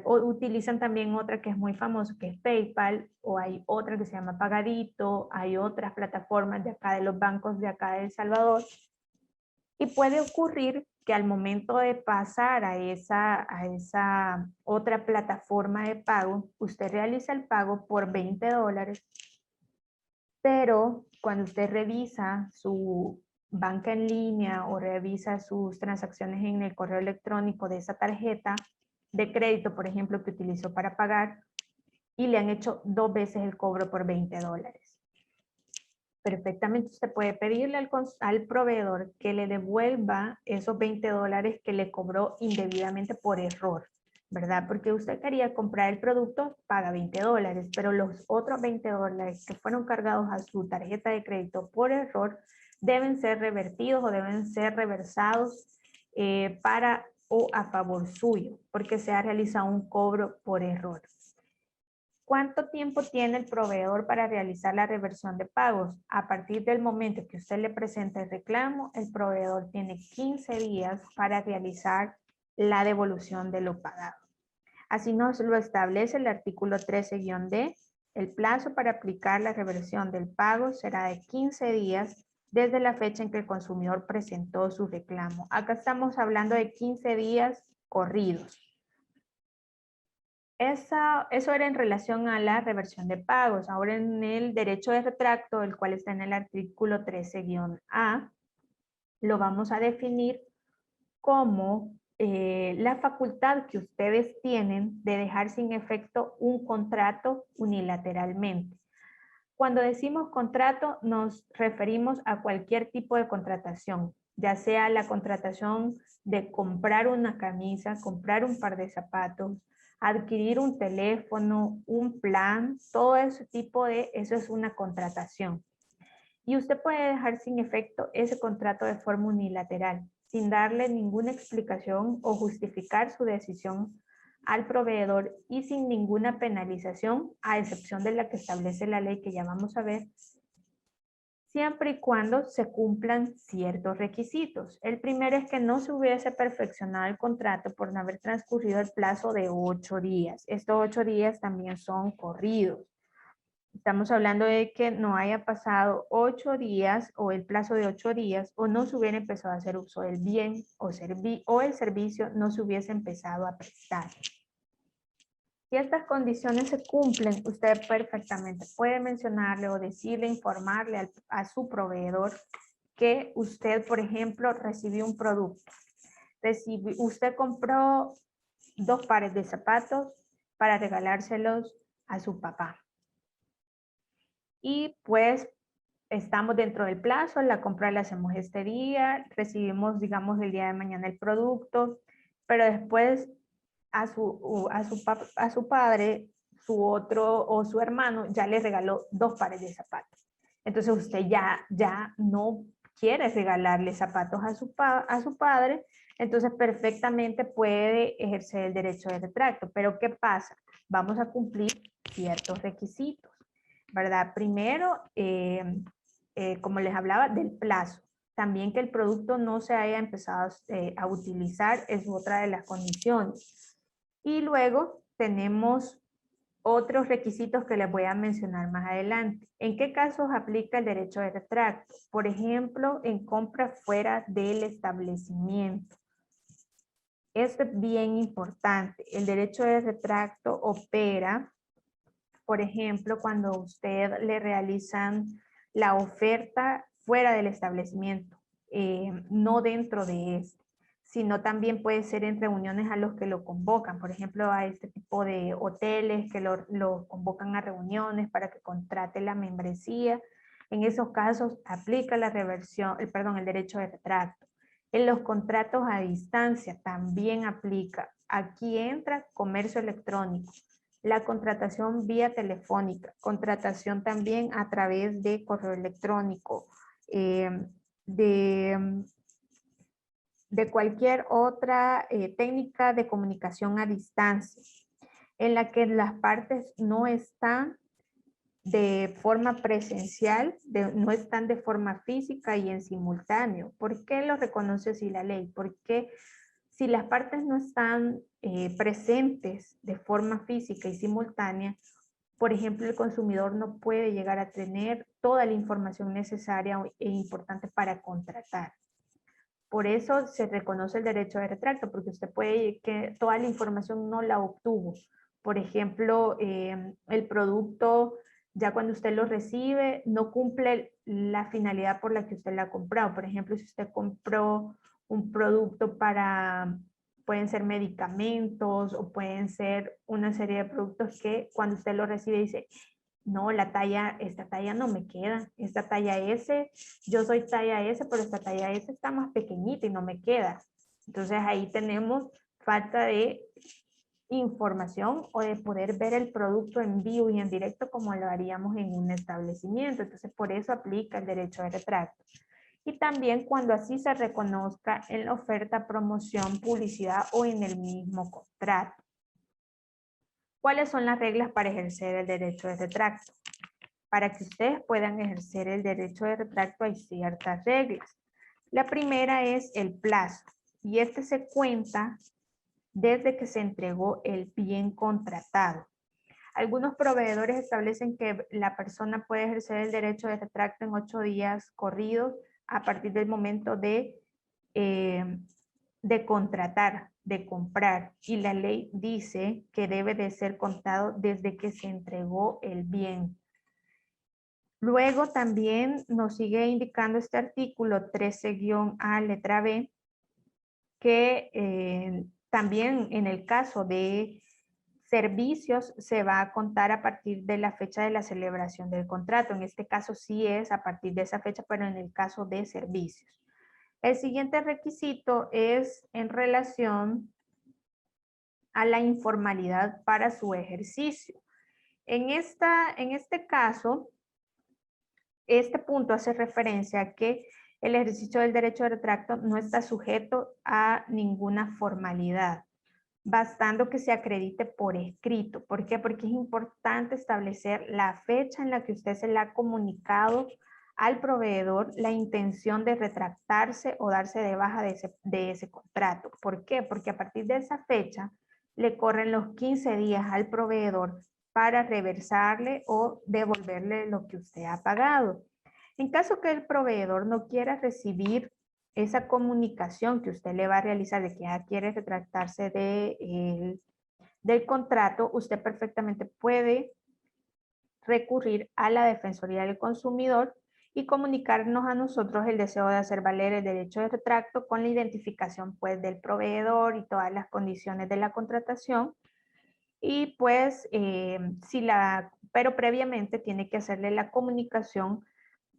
Speaker 2: O utilizan también otra que es muy famosa, que es PayPal, o hay otra que se llama Pagadito, hay otras plataformas de acá de los bancos de acá de El Salvador. Y puede ocurrir que al momento de pasar a esa otra plataforma de pago, usted realiza el pago por $20, pero cuando usted revisa su banca en línea o revisa sus transacciones en el correo electrónico de esa tarjeta de crédito, por ejemplo, que utilizó para pagar, y le han hecho 2 veces el cobro por $20. Perfectamente usted puede pedirle al proveedor que le devuelva esos $20 que le cobró indebidamente por error, ¿verdad? Porque usted quería comprar el producto, paga $20, pero los otros $20 que fueron cargados a su tarjeta de crédito por error deben ser revertidos o deben ser reversados para o a favor suyo, porque se ha realizado un cobro por error. ¿Cuánto tiempo tiene el proveedor para realizar la reversión de pagos? A partir del momento que usted le presenta el reclamo, el proveedor tiene 15 días para realizar la devolución de lo pagado. Así nos lo establece el artículo 13-D. El plazo para aplicar la reversión del pago será de 15 días desde la fecha en que el consumidor presentó su reclamo. Acá estamos hablando de 15 días corridos. Eso era en relación a la reversión de pagos. Ahora en el derecho de retracto, el cual está en el artículo 13-A, lo vamos a definir como la facultad que ustedes tienen de dejar sin efecto un contrato unilateralmente. Cuando decimos contrato, nos referimos a cualquier tipo de contratación, ya sea la contratación de comprar una camisa, comprar un par de zapatos, adquirir un teléfono, un plan, todo ese tipo de, eso es una contratación. Y usted puede dejar sin efecto ese contrato de forma unilateral, sin darle ninguna explicación o justificar su decisión al proveedor y sin ninguna penalización, a excepción de la que establece la ley que ya vamos a ver, siempre y cuando se cumplan ciertos requisitos. El primero es que no se hubiese perfeccionado el contrato por no haber transcurrido el plazo de 8 días. Estos 8 días también son corridos. Estamos hablando de que no haya pasado 8 días o el plazo de 8 días o no se hubiera empezado a hacer uso del bien o el servicio no se hubiese empezado a prestar. Si estas condiciones se cumplen, usted perfectamente puede mencionarle o decirle, informarle a su proveedor que usted, por ejemplo, recibió un producto. Usted compró 2 pares de zapatos para regalárselos a su papá. Y pues estamos dentro del plazo, la compra la hacemos este día, recibimos, digamos, el día de mañana el producto, pero después a su padre, su otro o su hermano ya le regaló 2 pares de zapatos. Entonces usted ya no quiere regalarle zapatos a su padre, entonces perfectamente puede ejercer el derecho de retracto. Pero ¿qué pasa? Vamos a cumplir ciertos requisitos, ¿verdad? Primero, como les hablaba, del plazo. También que el producto no se haya empezado a utilizar es otra de las condiciones. Y luego tenemos otros requisitos que les voy a mencionar más adelante. ¿En qué casos aplica el derecho de retracto? Por ejemplo, en compras fuera del establecimiento. Esto es bien importante. El derecho de retracto opera, por ejemplo, cuando usted le realizan la oferta fuera del establecimiento, no dentro de este, sino también puede ser en reuniones a los que lo convocan, por ejemplo, a este tipo de hoteles que lo convocan a reuniones para que contrate la membresía. En esos casos aplica la reversión, el derecho de retracto. En los contratos a distancia también aplica. Aquí entra comercio electrónico, la contratación vía telefónica, contratación también a través de correo electrónico, eh, de, de cualquier otra técnica de comunicación a distancia, en la que las partes no están de forma presencial, no están de forma física y en simultáneo. ¿Por qué lo reconoce así la ley? Porque si las partes no están presentes de forma física y simultánea, por ejemplo, el consumidor no puede llegar a tener toda la información necesaria e importante para contratar. Por eso se reconoce el derecho de retracto, porque usted puede que toda la información no la obtuvo. Por ejemplo, el producto, ya cuando usted lo recibe, no cumple la finalidad por la que usted la ha comprado. Por ejemplo, si usted compró un producto para, pueden ser medicamentos o pueden ser una serie de productos que cuando usted lo recibe dice, no, esta talla no me queda, esta talla S, yo soy talla S, pero esta talla S está más pequeñita y no me queda. Entonces ahí tenemos falta de información o de poder ver el producto en vivo y en directo como lo haríamos en un establecimiento. Entonces por eso aplica el derecho de retracto. Y también cuando así se reconozca en la oferta, promoción, publicidad o en el mismo contrato. ¿Cuáles son las reglas para ejercer el derecho de retracto? Para que ustedes puedan ejercer el derecho de retracto hay ciertas reglas. La primera es el plazo, y este se cuenta desde que se entregó el bien contratado. Algunos proveedores establecen que la persona puede ejercer el derecho de retracto en 8 días corridos a partir del momento de contratar, de comprar, y la ley dice que debe de ser contado desde que se entregó el bien. Luego también nos sigue indicando este artículo 13-A letra B, que también en el caso de servicios se va a contar a partir de la fecha de la celebración del contrato. En este caso sí es a partir de esa fecha, pero en el caso de servicios. El siguiente requisito es en relación a la informalidad para su ejercicio. En este caso, este punto hace referencia a que el ejercicio del derecho de retracto no está sujeto a ninguna formalidad, bastando que se acredite por escrito. ¿Por qué? Porque es importante establecer la fecha en la que usted se le ha comunicado al proveedor la intención de retractarse o darse de baja de ese contrato. ¿Por qué? Porque a partir de esa fecha le corren los 15 días al proveedor para reversarle o devolverle lo que usted ha pagado. En caso que el proveedor no quiera recibir esa comunicación que usted le va a realizar de que ya quiere retractarse del contrato, usted perfectamente puede recurrir a la Defensoría del Consumidor y comunicarnos a nosotros el deseo de hacer valer el derecho de retracto con la identificación pues del proveedor y todas las condiciones de la contratación. Y pues, pero previamente tiene que hacerle la comunicación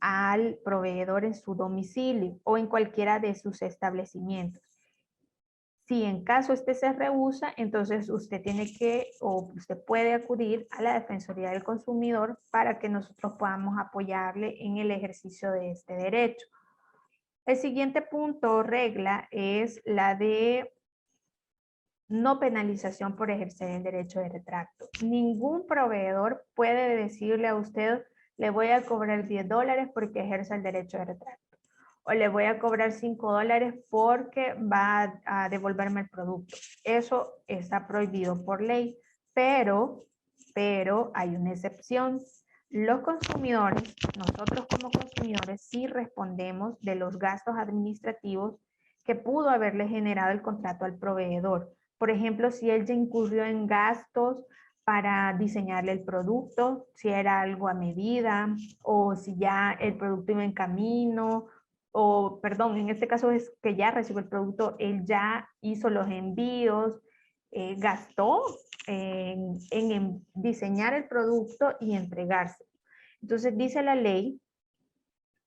Speaker 2: al proveedor en su domicilio o en cualquiera de sus establecimientos. Si en caso este se rehúsa, entonces usted tiene que o usted puede acudir a la Defensoría del Consumidor para que nosotros podamos apoyarle en el ejercicio de este derecho. El siguiente punto, regla, es la de no penalización por ejercer el derecho de retracto. Ningún proveedor puede decirle a usted, le voy a cobrar $10 porque ejerza el derecho de retracto. O le voy a cobrar $5 porque va a devolverme el producto. Eso está prohibido por ley, pero hay una excepción. Los consumidores, nosotros como consumidores, sí respondemos de los gastos administrativos que pudo haberle generado el contrato al proveedor. Por ejemplo, si él ya incurrió en gastos para diseñarle el producto, si era algo a medida, o si ya el producto iba en camino, o perdón, en este caso es que ya recibió el producto, él ya hizo los envíos, gastó en diseñar el producto y entregarse. Entonces dice la ley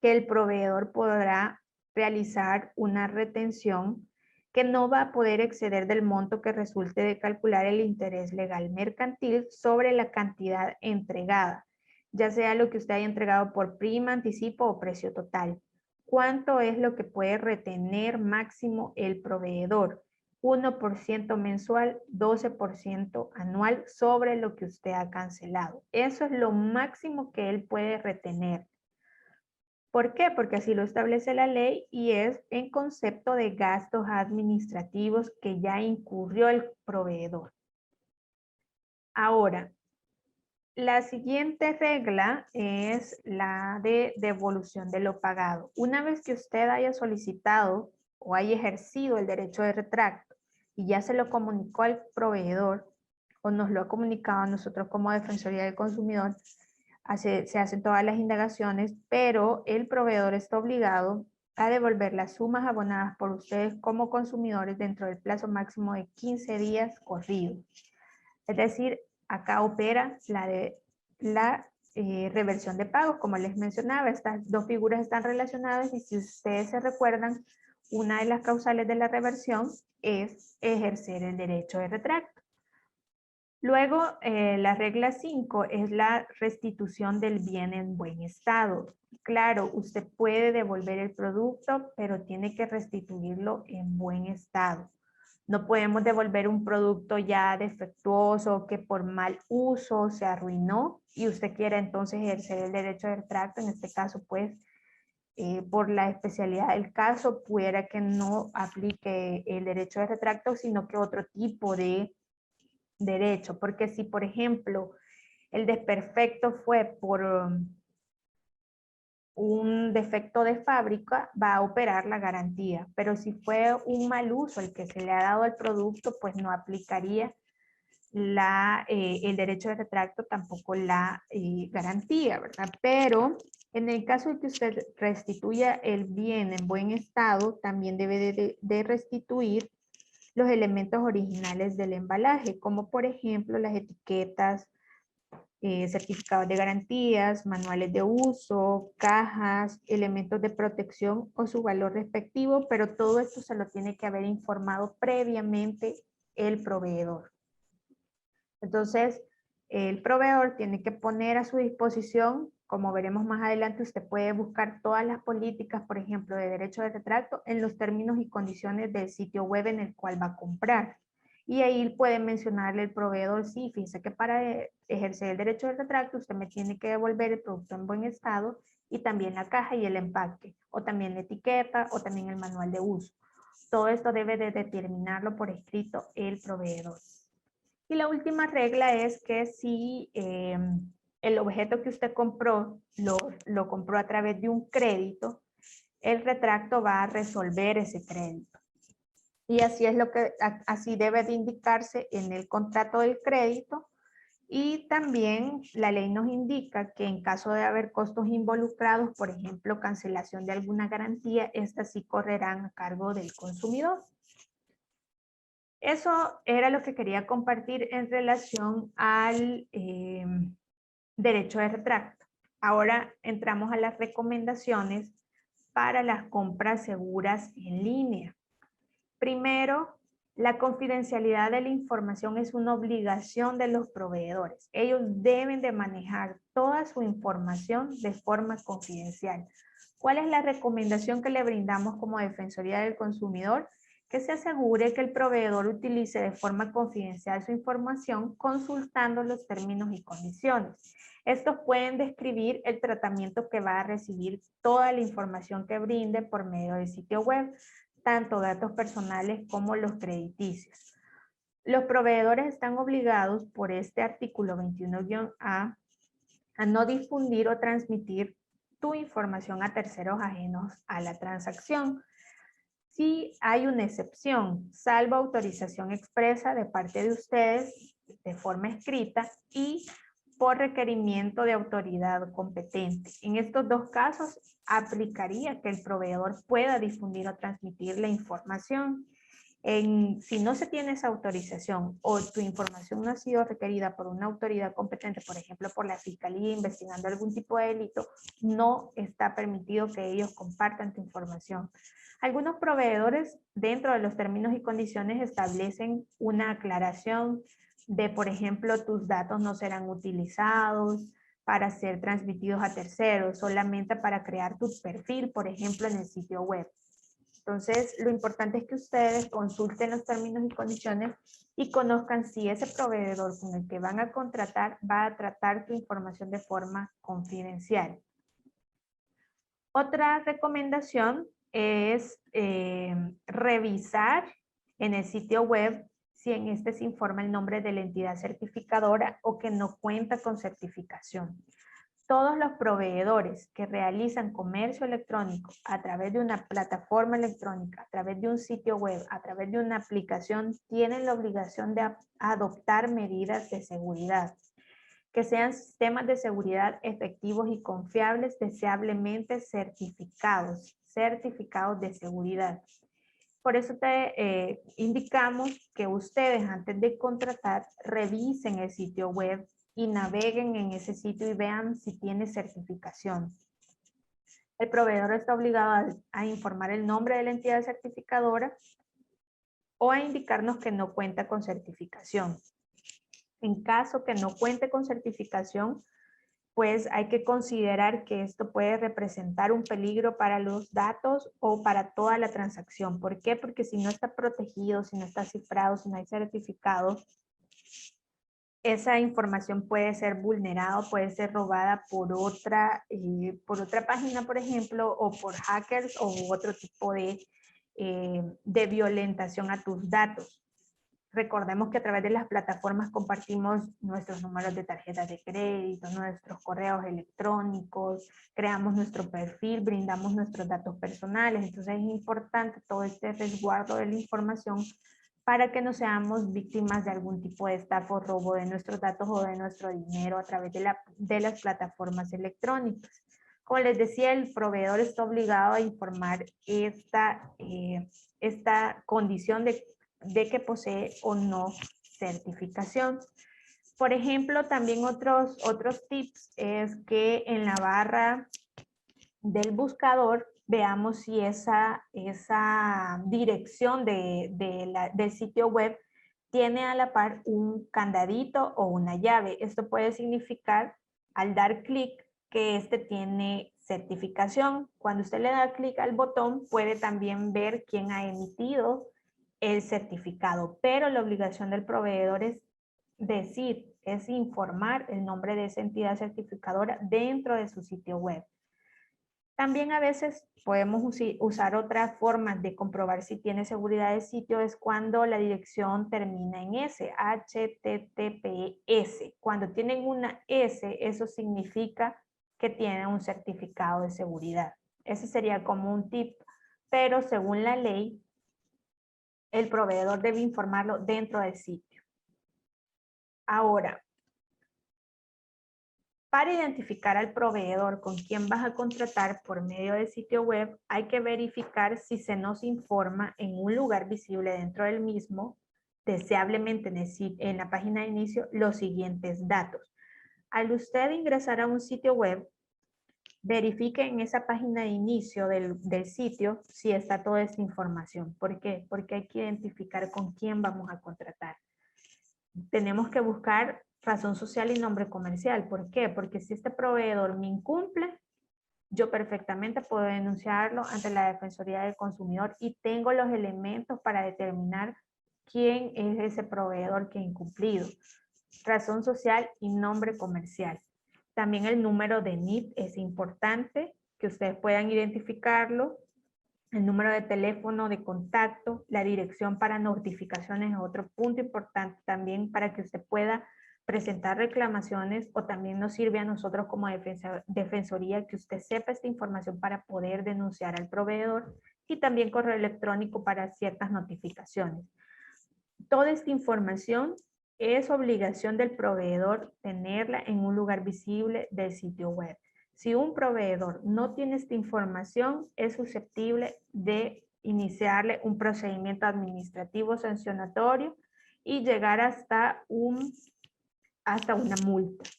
Speaker 2: que el proveedor podrá realizar una retención que no va a poder exceder del monto que resulte de calcular el interés legal mercantil sobre la cantidad entregada, ya sea lo que usted haya entregado por prima, anticipo o precio total. ¿Cuánto es lo que puede retener máximo el proveedor? 1% mensual, 12% anual sobre lo que usted ha cancelado. Eso es lo máximo que él puede retener. ¿Por qué? Porque así lo establece la ley y es en concepto de gastos administrativos que ya incurrió el proveedor. Ahora, la siguiente regla es la de devolución de lo pagado. Una vez que usted haya solicitado o haya ejercido el derecho de retracto y ya se lo comunicó al proveedor o nos lo ha comunicado a nosotros como Defensoría del Consumidor, se hacen todas las indagaciones, pero el proveedor está obligado a devolver las sumas abonadas por ustedes como consumidores dentro del plazo máximo de 15 días corridos. Es decir, acá opera la reversión de pagos. Como les mencionaba, estas dos figuras están relacionadas y si ustedes se recuerdan, una de las causales de la reversión es ejercer el derecho de retracto. Luego, la regla 5 es la restitución del bien en buen estado. Claro, usted puede devolver el producto, pero tiene que restituirlo en buen estado. No podemos devolver un producto ya defectuoso que por mal uso se arruinó y usted quiere entonces ejercer el derecho de retracto. En este caso, pues, por la especialidad del caso, pudiera que no aplique el derecho de retracto, sino que otro tipo de derecho, porque si por ejemplo el desperfecto fue por un defecto de fábrica, va a operar la garantía, pero si fue un mal uso el que se le ha dado al producto, pues no aplicaría el derecho de retracto, tampoco la garantía, ¿verdad? Pero en el caso de que usted restituya el bien en buen estado, también debe de restituir los elementos originales del embalaje, como por ejemplo las etiquetas, certificados de garantías, manuales de uso, cajas, elementos de protección o su valor respectivo, pero todo esto se lo tiene que haber informado previamente el proveedor. Entonces, el proveedor tiene que poner a su disposición, como veremos más adelante, usted puede buscar todas las políticas, por ejemplo, de derecho de retracto en los términos y condiciones del sitio web en el cual va a comprar. Y ahí puede mencionarle el proveedor, sí, fíjese que para ejercer el derecho de retracto usted me tiene que devolver el producto en buen estado y también la caja y el empaque, o también la etiqueta, o también el manual de uso. Todo esto debe de determinarlo por escrito el proveedor. Y la última regla es que si el objeto que usted compró lo compró a través de un crédito, el retracto va a resolver ese crédito. Y así es así debe de indicarse en el contrato del crédito. Y también la ley nos indica que en caso de haber costos involucrados, por ejemplo, cancelación de alguna garantía, estas sí correrán a cargo del consumidor. Eso era lo que quería compartir en relación al derecho de retracto. Ahora entramos a las recomendaciones para las compras seguras en línea. Primero, la confidencialidad de la información es una obligación de los proveedores. Ellos deben de manejar toda su información de forma confidencial. ¿Cuál es la recomendación que le brindamos como Defensoría del Consumidor? Que se asegure que el proveedor utilice de forma confidencial su información consultando los términos y condiciones. Estos pueden describir el tratamiento que va a recibir toda la información que brinde por medio del sitio web, tanto datos personales como los crediticios. Los proveedores están obligados por este artículo 21-A a no difundir o transmitir tu información a terceros ajenos a la transacción. Si hay una excepción, salvo autorización expresa de parte de ustedes de forma escrita y por requerimiento de autoridad competente. En estos dos casos, aplicaría que el proveedor pueda difundir o transmitir la información. Si no se tiene esa autorización o tu información no ha sido requerida por una autoridad competente, por ejemplo, por la Fiscalía investigando algún tipo de delito, no está permitido que ellos compartan tu información. Algunos proveedores, dentro de los términos y condiciones, establecen una aclaración de, por ejemplo, tus datos no serán utilizados para ser transmitidos a terceros, solamente para crear tu perfil, por ejemplo, en el sitio web. Entonces, lo importante es que ustedes consulten los términos y condiciones y conozcan si ese proveedor con el que van a contratar va a tratar tu información de forma confidencial. Otra recomendación es revisar en el sitio web si en este se informa el nombre de la entidad certificadora o que no cuenta con certificación. Todos los proveedores que realizan comercio electrónico a través de una plataforma electrónica, a través de un sitio web, a través de una aplicación, tienen la obligación de adoptar medidas de seguridad, que sean sistemas de seguridad efectivos y confiables, deseablemente certificados de seguridad. Por eso te indicamos que ustedes antes de contratar revisen el sitio web y naveguen en ese sitio y vean si tiene certificación. El proveedor está obligado a informar el nombre de la entidad certificadora o a indicarnos que no cuenta con certificación. En caso que no cuente con certificación, pues hay que considerar que esto puede representar un peligro para los datos o para toda la transacción. ¿Por qué? Porque si no está protegido, si no está cifrado, si no hay certificado, esa información puede ser vulnerada, puede ser robada por otra página, por ejemplo, o por hackers o otro tipo de violentación a tus datos. Recordemos que a través de las plataformas compartimos nuestros números de tarjetas de crédito, nuestros correos electrónicos, creamos nuestro perfil, brindamos nuestros datos personales. Entonces es importante todo este resguardo de la información para que no seamos víctimas de algún tipo de estafa o robo de nuestros datos o de nuestro dinero a través de las plataformas electrónicas. Como les decía, el proveedor está obligado a informar esta condición de que posee o no certificación. Por ejemplo, también otros tips es que en la barra del buscador veamos si esa dirección del sitio web tiene a la par un candadito o una llave. Esto puede significar al dar clic que este tiene certificación. Cuando usted le da clic al botón puede también ver quién ha emitido el certificado, pero la obligación del proveedor es informar el nombre de esa entidad certificadora dentro de su sitio web. También a veces podemos usar otras formas de comprobar si tiene seguridad de sitio, es cuando la dirección termina en S, HTTPS. Cuando tienen una S, eso significa que tienen un certificado de seguridad. Ese sería como un tip, pero según la ley, el proveedor debe informarlo dentro del sitio. Ahora, para identificar al proveedor con quien vas a contratar por medio del sitio web, hay que verificar si se nos informa en un lugar visible dentro del mismo, deseablemente en la página de inicio, los siguientes datos. Al usted ingresar a un sitio web, verifique en esa página de inicio del sitio si está toda esta información. ¿Por qué? Porque hay que identificar con quién vamos a contratar. Tenemos que buscar razón social y nombre comercial. ¿Por qué? Porque si este proveedor me incumple, yo perfectamente puedo denunciarlo ante la Defensoría del Consumidor y tengo los elementos para determinar quién es ese proveedor que ha incumplido. Razón social y nombre comercial. También el número de NIP es importante que ustedes puedan identificarlo. El número de teléfono de contacto, la dirección para notificaciones es otro punto importante también para que usted pueda presentar reclamaciones o también nos sirve a nosotros como defensoría que usted sepa esta información para poder denunciar al proveedor y también correo electrónico para ciertas notificaciones. Toda esta información es obligación del proveedor tenerla en un lugar visible del sitio web. Si un proveedor no tiene esta información, es susceptible de iniciarle un procedimiento administrativo sancionatorio y llegar hasta una multa.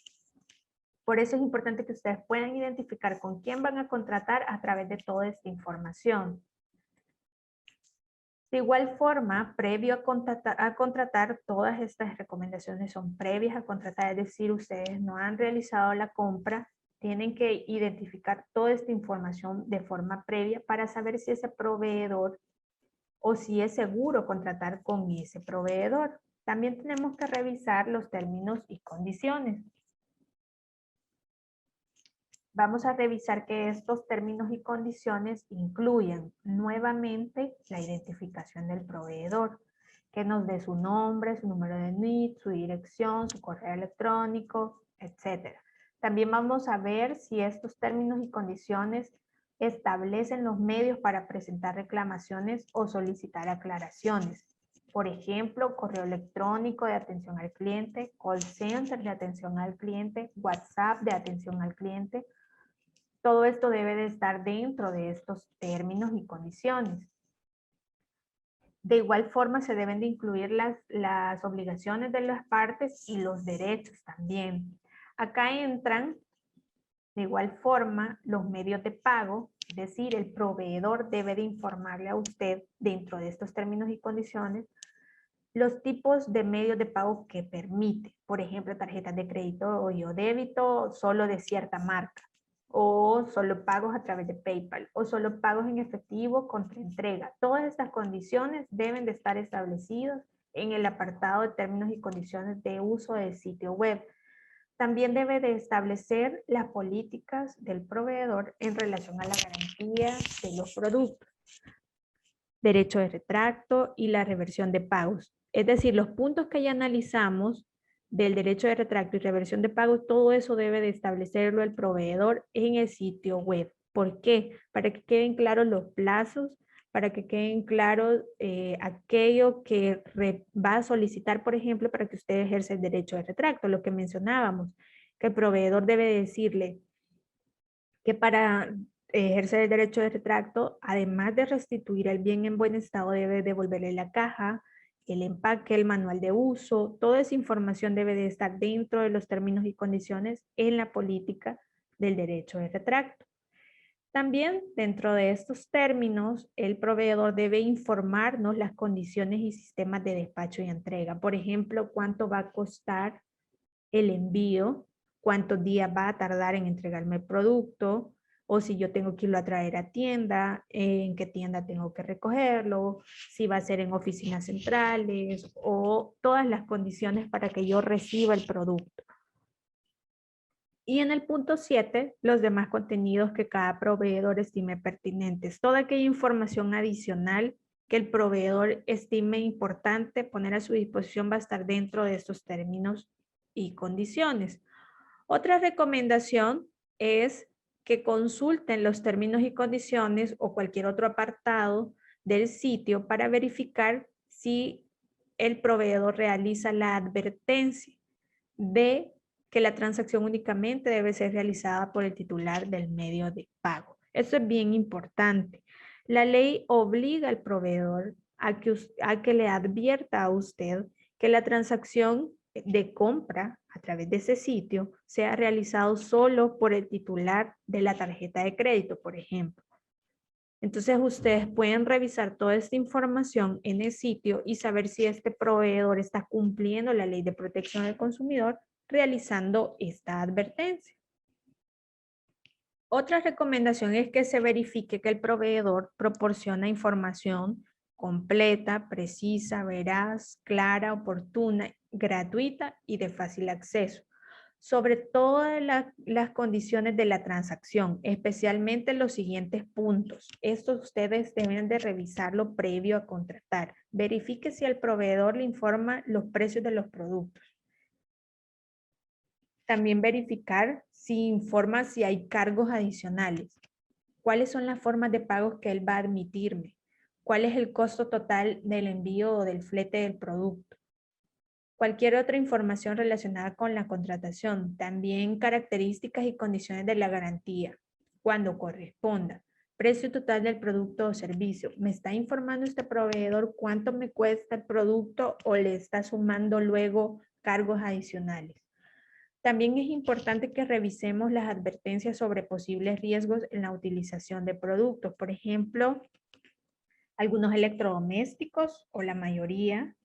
Speaker 2: Por eso es importante que ustedes puedan identificar con quién van a contratar a través de toda esta información. De igual forma, previo a contratar, todas estas recomendaciones son previas a contratar, es decir, ustedes no han realizado la compra, tienen que identificar toda esta información de forma previa para saber si ese proveedor o si es seguro contratar con ese proveedor. También tenemos que revisar los términos y condiciones. Vamos a revisar que estos términos y condiciones incluyan nuevamente la identificación del proveedor, que nos dé su nombre, su número de NIT, su dirección, su correo electrónico, etc. También vamos a ver si estos términos y condiciones establecen los medios para presentar reclamaciones o solicitar aclaraciones. Por ejemplo, correo electrónico de atención al cliente, call center de atención al cliente, WhatsApp de atención al cliente. Todo esto debe de estar dentro de estos términos y condiciones. De igual forma se deben de incluir las obligaciones de las partes y los derechos también. Acá entran de igual forma los medios de pago, es decir, el proveedor debe de informarle a usted dentro de estos términos y condiciones los tipos de medios de pago que permite. Por ejemplo, tarjetas de crédito o débito solo de cierta marca, o solo pagos a través de PayPal, o solo pagos en efectivo contra entrega. Todas estas condiciones deben de estar establecidas en el apartado de términos y condiciones de uso del sitio web. También debe de establecer las políticas del proveedor en relación a la garantía de los productos, derecho de retracto y la reversión de pagos. Es decir, los puntos que ya analizamos del derecho de retracto y reversión de pagos, todo eso debe de establecerlo el proveedor en el sitio web. ¿Por qué? Para que queden claros los plazos, para que queden claros aquello que va a solicitar, por ejemplo, para que usted ejerza el derecho de retracto, lo que mencionábamos, que el proveedor debe decirle que para ejercer el derecho de retracto, además de restituir el bien en buen estado, debe devolverle la caja, el empaque, el manual de uso, toda esa información debe de estar dentro de los términos y condiciones en la política del derecho de retracto. También dentro de estos términos, el proveedor debe informarnos las condiciones y sistemas de despacho y entrega. Por ejemplo, cuánto va a costar el envío, cuántos días va a tardar en entregarme el producto, o si yo tengo que irlo a traer a tienda, en qué tienda tengo que recogerlo, si va a ser en oficinas centrales, o todas las condiciones para que yo reciba el producto. Y en el punto 7, los demás contenidos que cada proveedor estime pertinentes. Toda aquella información adicional que el proveedor estime importante poner a su disposición va a estar dentro de estos términos y condiciones. Otra recomendación es que consulten los términos y condiciones o cualquier otro apartado del sitio para verificar si el proveedor realiza la advertencia de que la transacción únicamente debe ser realizada por el titular del medio de pago. Eso es bien importante. La ley obliga al proveedor a que le advierta a usted que la transacción de compra a través de ese sitio sea realizado solo por el titular de la tarjeta de crédito, por ejemplo. Entonces ustedes pueden revisar toda esta información en el sitio y saber si este proveedor está cumpliendo la ley de protección del consumidor realizando esta advertencia. Otra recomendación es que se verifique que el proveedor proporciona información completa, precisa, veraz, clara, oportuna, gratuita y de fácil acceso sobre todas las condiciones de la transacción, especialmente los siguientes puntos. Estos ustedes deben de revisarlo previo a contratar. Verifique si el proveedor le informa los precios de los productos. También verificar si informa si hay cargos adicionales. ¿Cuáles son las formas de pagos que él va a admitirme? ¿Cuál es el costo total del envío o del flete del producto? Cualquier otra información relacionada con la contratación, también características y condiciones de la garantía, cuando corresponda. Precio total del producto o servicio. ¿Me está informando este proveedor cuánto me cuesta el producto o le está sumando luego cargos adicionales? También es importante que revisemos las advertencias sobre posibles riesgos en la utilización de productos. Por ejemplo, algunos electrodomésticos o la mayoría,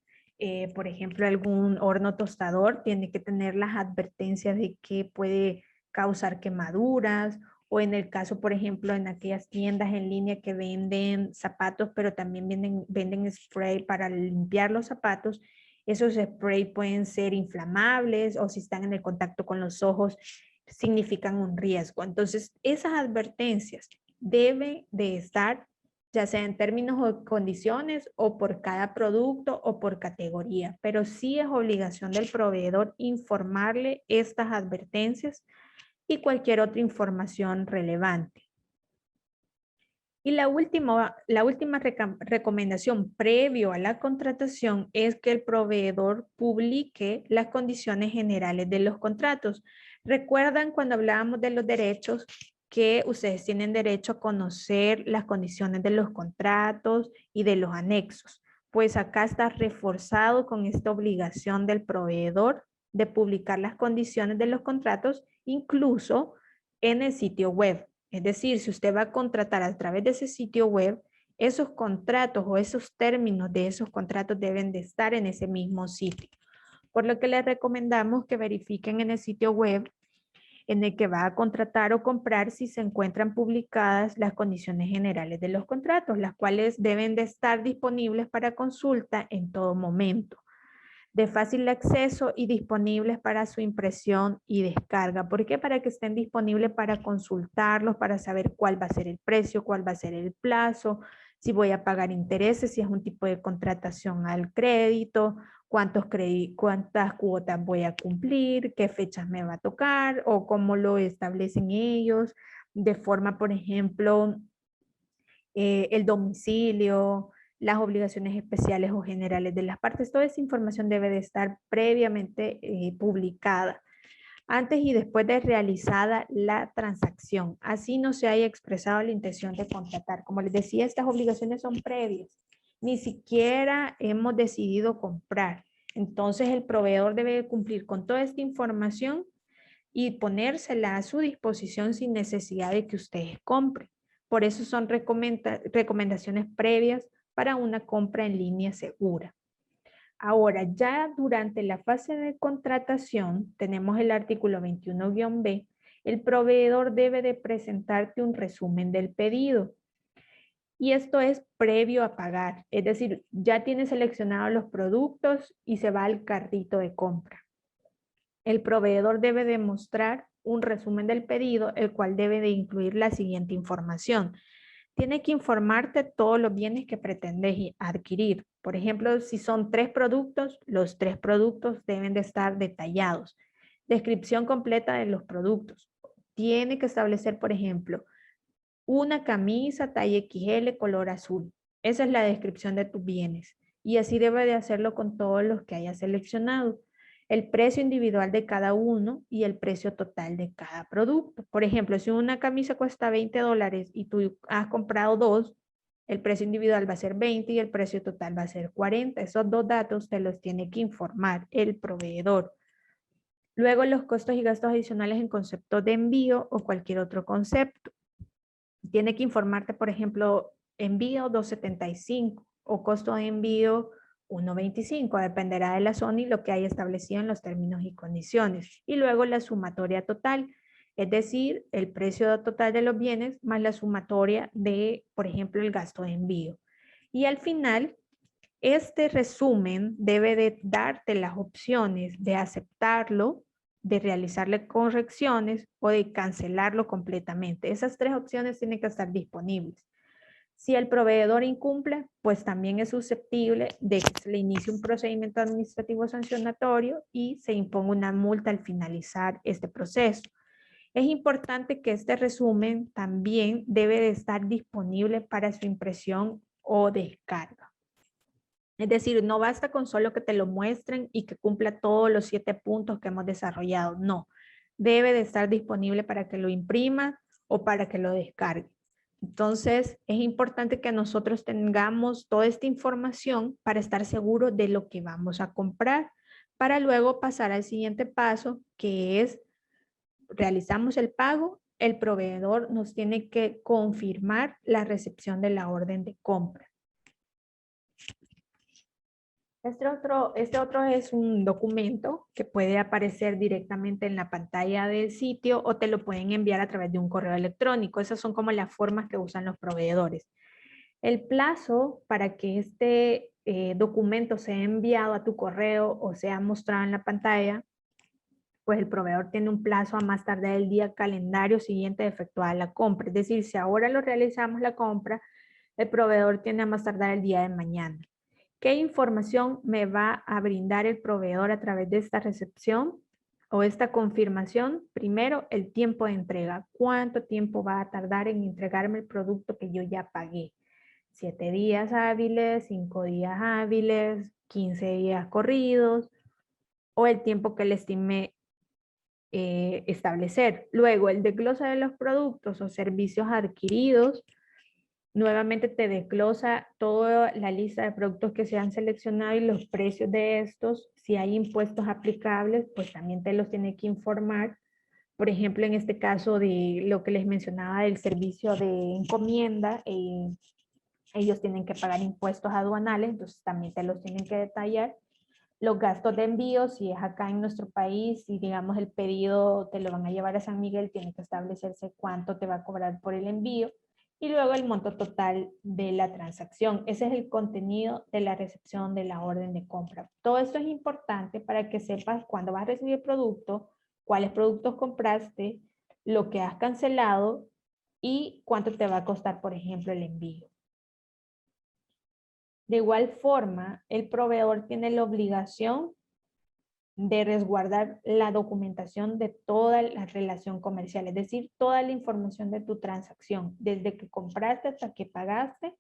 Speaker 2: por ejemplo, algún horno tostador tiene que tener las advertencias de que puede causar quemaduras, o en el caso, por ejemplo, en aquellas tiendas en línea que venden zapatos, pero también venden spray para limpiar los zapatos. Esos spray pueden ser inflamables o si están en el contacto con los ojos significan un riesgo. Entonces, esas advertencias deben de estar ya sea en términos o condiciones o por cada producto o por categoría, pero sí es obligación del proveedor informarle estas advertencias y cualquier otra información relevante. Y la última recomendación previo a la contratación es que el proveedor publique las condiciones generales de los contratos. ¿Recuerdan cuando hablábamos de los derechos que ustedes tienen derecho a conocer las condiciones de los contratos y de los anexos? Pues acá está reforzado con esta obligación del proveedor de publicar las condiciones de los contratos, incluso en el sitio web. Es decir, si usted va a contratar a través de ese sitio web, esos contratos o esos términos de esos contratos deben de estar en ese mismo sitio. Por lo que les recomendamos que verifiquen en el sitio web en el que va a contratar o comprar si se encuentran publicadas las condiciones generales de los contratos, las cuales deben de estar disponibles para consulta en todo momento, de fácil acceso y disponibles para su impresión y descarga. ¿Por qué? Para que estén disponibles para consultarlos, para saber cuál va a ser el precio, cuál va a ser el plazo, si voy a pagar intereses, si es un tipo de contratación al crédito, cuántas cuotas voy a cumplir, qué fechas me va a tocar o cómo lo establecen ellos, de forma, por ejemplo, el domicilio, las obligaciones especiales o generales de las partes. Toda esa información debe de estar previamente publicada antes y después de realizada la transacción. Así no se haya expresado la intención de contratar. Como les decía, estas obligaciones son previas. Ni siquiera hemos decidido comprar. Entonces el proveedor debe cumplir con toda esta información y ponérsela a su disposición sin necesidad de que ustedes compren. Por eso son recomendaciones previas para una compra en línea segura. Ahora, ya durante la fase de contratación, tenemos el artículo 21-B, el proveedor debe de presentarte un resumen del pedido. Y esto es previo a pagar, es decir, ya tienes seleccionados los productos y se va al carrito de compra. El proveedor debe demostrar un resumen del pedido, el cual debe de incluir la siguiente información. Tiene que informarte todos los bienes que pretendes adquirir. Por ejemplo, si son 3 productos, los 3 productos deben de estar detallados. Descripción completa de los productos. Tiene que establecer, por ejemplo, una camisa talla XL color azul. Esa es la descripción de tus bienes. Y así debe de hacerlo con todos los que hayas seleccionado. El precio individual de cada uno y el precio total de cada producto. Por ejemplo, si una camisa cuesta $20 y tú has comprado 2, el precio individual va a ser 20 y el precio total va a ser 40. Esos 2 datos te los tiene que informar el proveedor. Luego, los costos y gastos adicionales en concepto de envío o cualquier otro concepto. Tiene que informarte, por ejemplo, envío 2.75 o costo de envío 1.25, dependerá de la zona y lo que haya establecido en los términos y condiciones. Y luego la sumatoria total, es decir, el precio total de los bienes más la sumatoria de, por ejemplo, el gasto de envío. Y al final, este resumen debe de darte las opciones de aceptarlo, de realizarle correcciones o de cancelarlo completamente. Esas 3 opciones tienen que estar disponibles. Si el proveedor incumple, pues también es susceptible de que se le inicie un procedimiento administrativo sancionatorio y se imponga una multa al finalizar este proceso. Es importante que este resumen también debe de estar disponible para su impresión o descarga. Es decir, no basta con solo que te lo muestren y que cumpla todos los 7 puntos que hemos desarrollado. No, debe de estar disponible para que lo imprima o para que lo descargue. Entonces, es importante que nosotros tengamos toda esta información para estar seguros de lo que vamos a comprar, para luego pasar al siguiente paso, que es realizamos el pago, el proveedor nos tiene que confirmar la recepción de la orden de compra. Este otro es un documento que puede aparecer directamente en la pantalla del sitio o te lo pueden enviar a través de un correo electrónico. Esas son como las formas que usan los proveedores. El plazo para que este documento sea enviado a tu correo o sea mostrado en la pantalla, pues el proveedor tiene un plazo a más tardar el día calendario siguiente de efectuar la compra. Es decir, si ahora lo realizamos la compra, el proveedor tiene a más tardar el día de mañana. ¿Qué información me va a brindar el proveedor a través de esta recepción o esta confirmación? Primero, el tiempo de entrega. ¿Cuánto tiempo va a tardar en entregarme el producto que yo ya pagué? 7 días hábiles, 5 días hábiles, 15 días corridos o el tiempo que le estimé establecer. Luego, el desglose de los productos o servicios adquiridos. Nuevamente te desglosa toda la lista de productos que se han seleccionado y los precios de estos. Si hay impuestos aplicables, pues también te los tiene que informar. Por ejemplo, en este caso de lo que les mencionaba del servicio de encomienda, ellos tienen que pagar impuestos aduanales, entonces también te los tienen que detallar. Los gastos de envío, si es acá en nuestro país, si digamos el pedido te lo van a llevar a San Miguel, tiene que establecerse cuánto te va a cobrar por el envío y luego el monto total de la transacción. Ese es el contenido de la recepción de la orden de compra. Todo esto es importante para que sepas cuándo vas a recibir el producto, cuáles productos compraste, lo que has cancelado y cuánto te va a costar, por ejemplo, el envío. De igual forma, el proveedor tiene la obligación de resguardar la documentación de toda la relación comercial, es decir, toda la información de tu transacción, desde que compraste hasta que pagaste,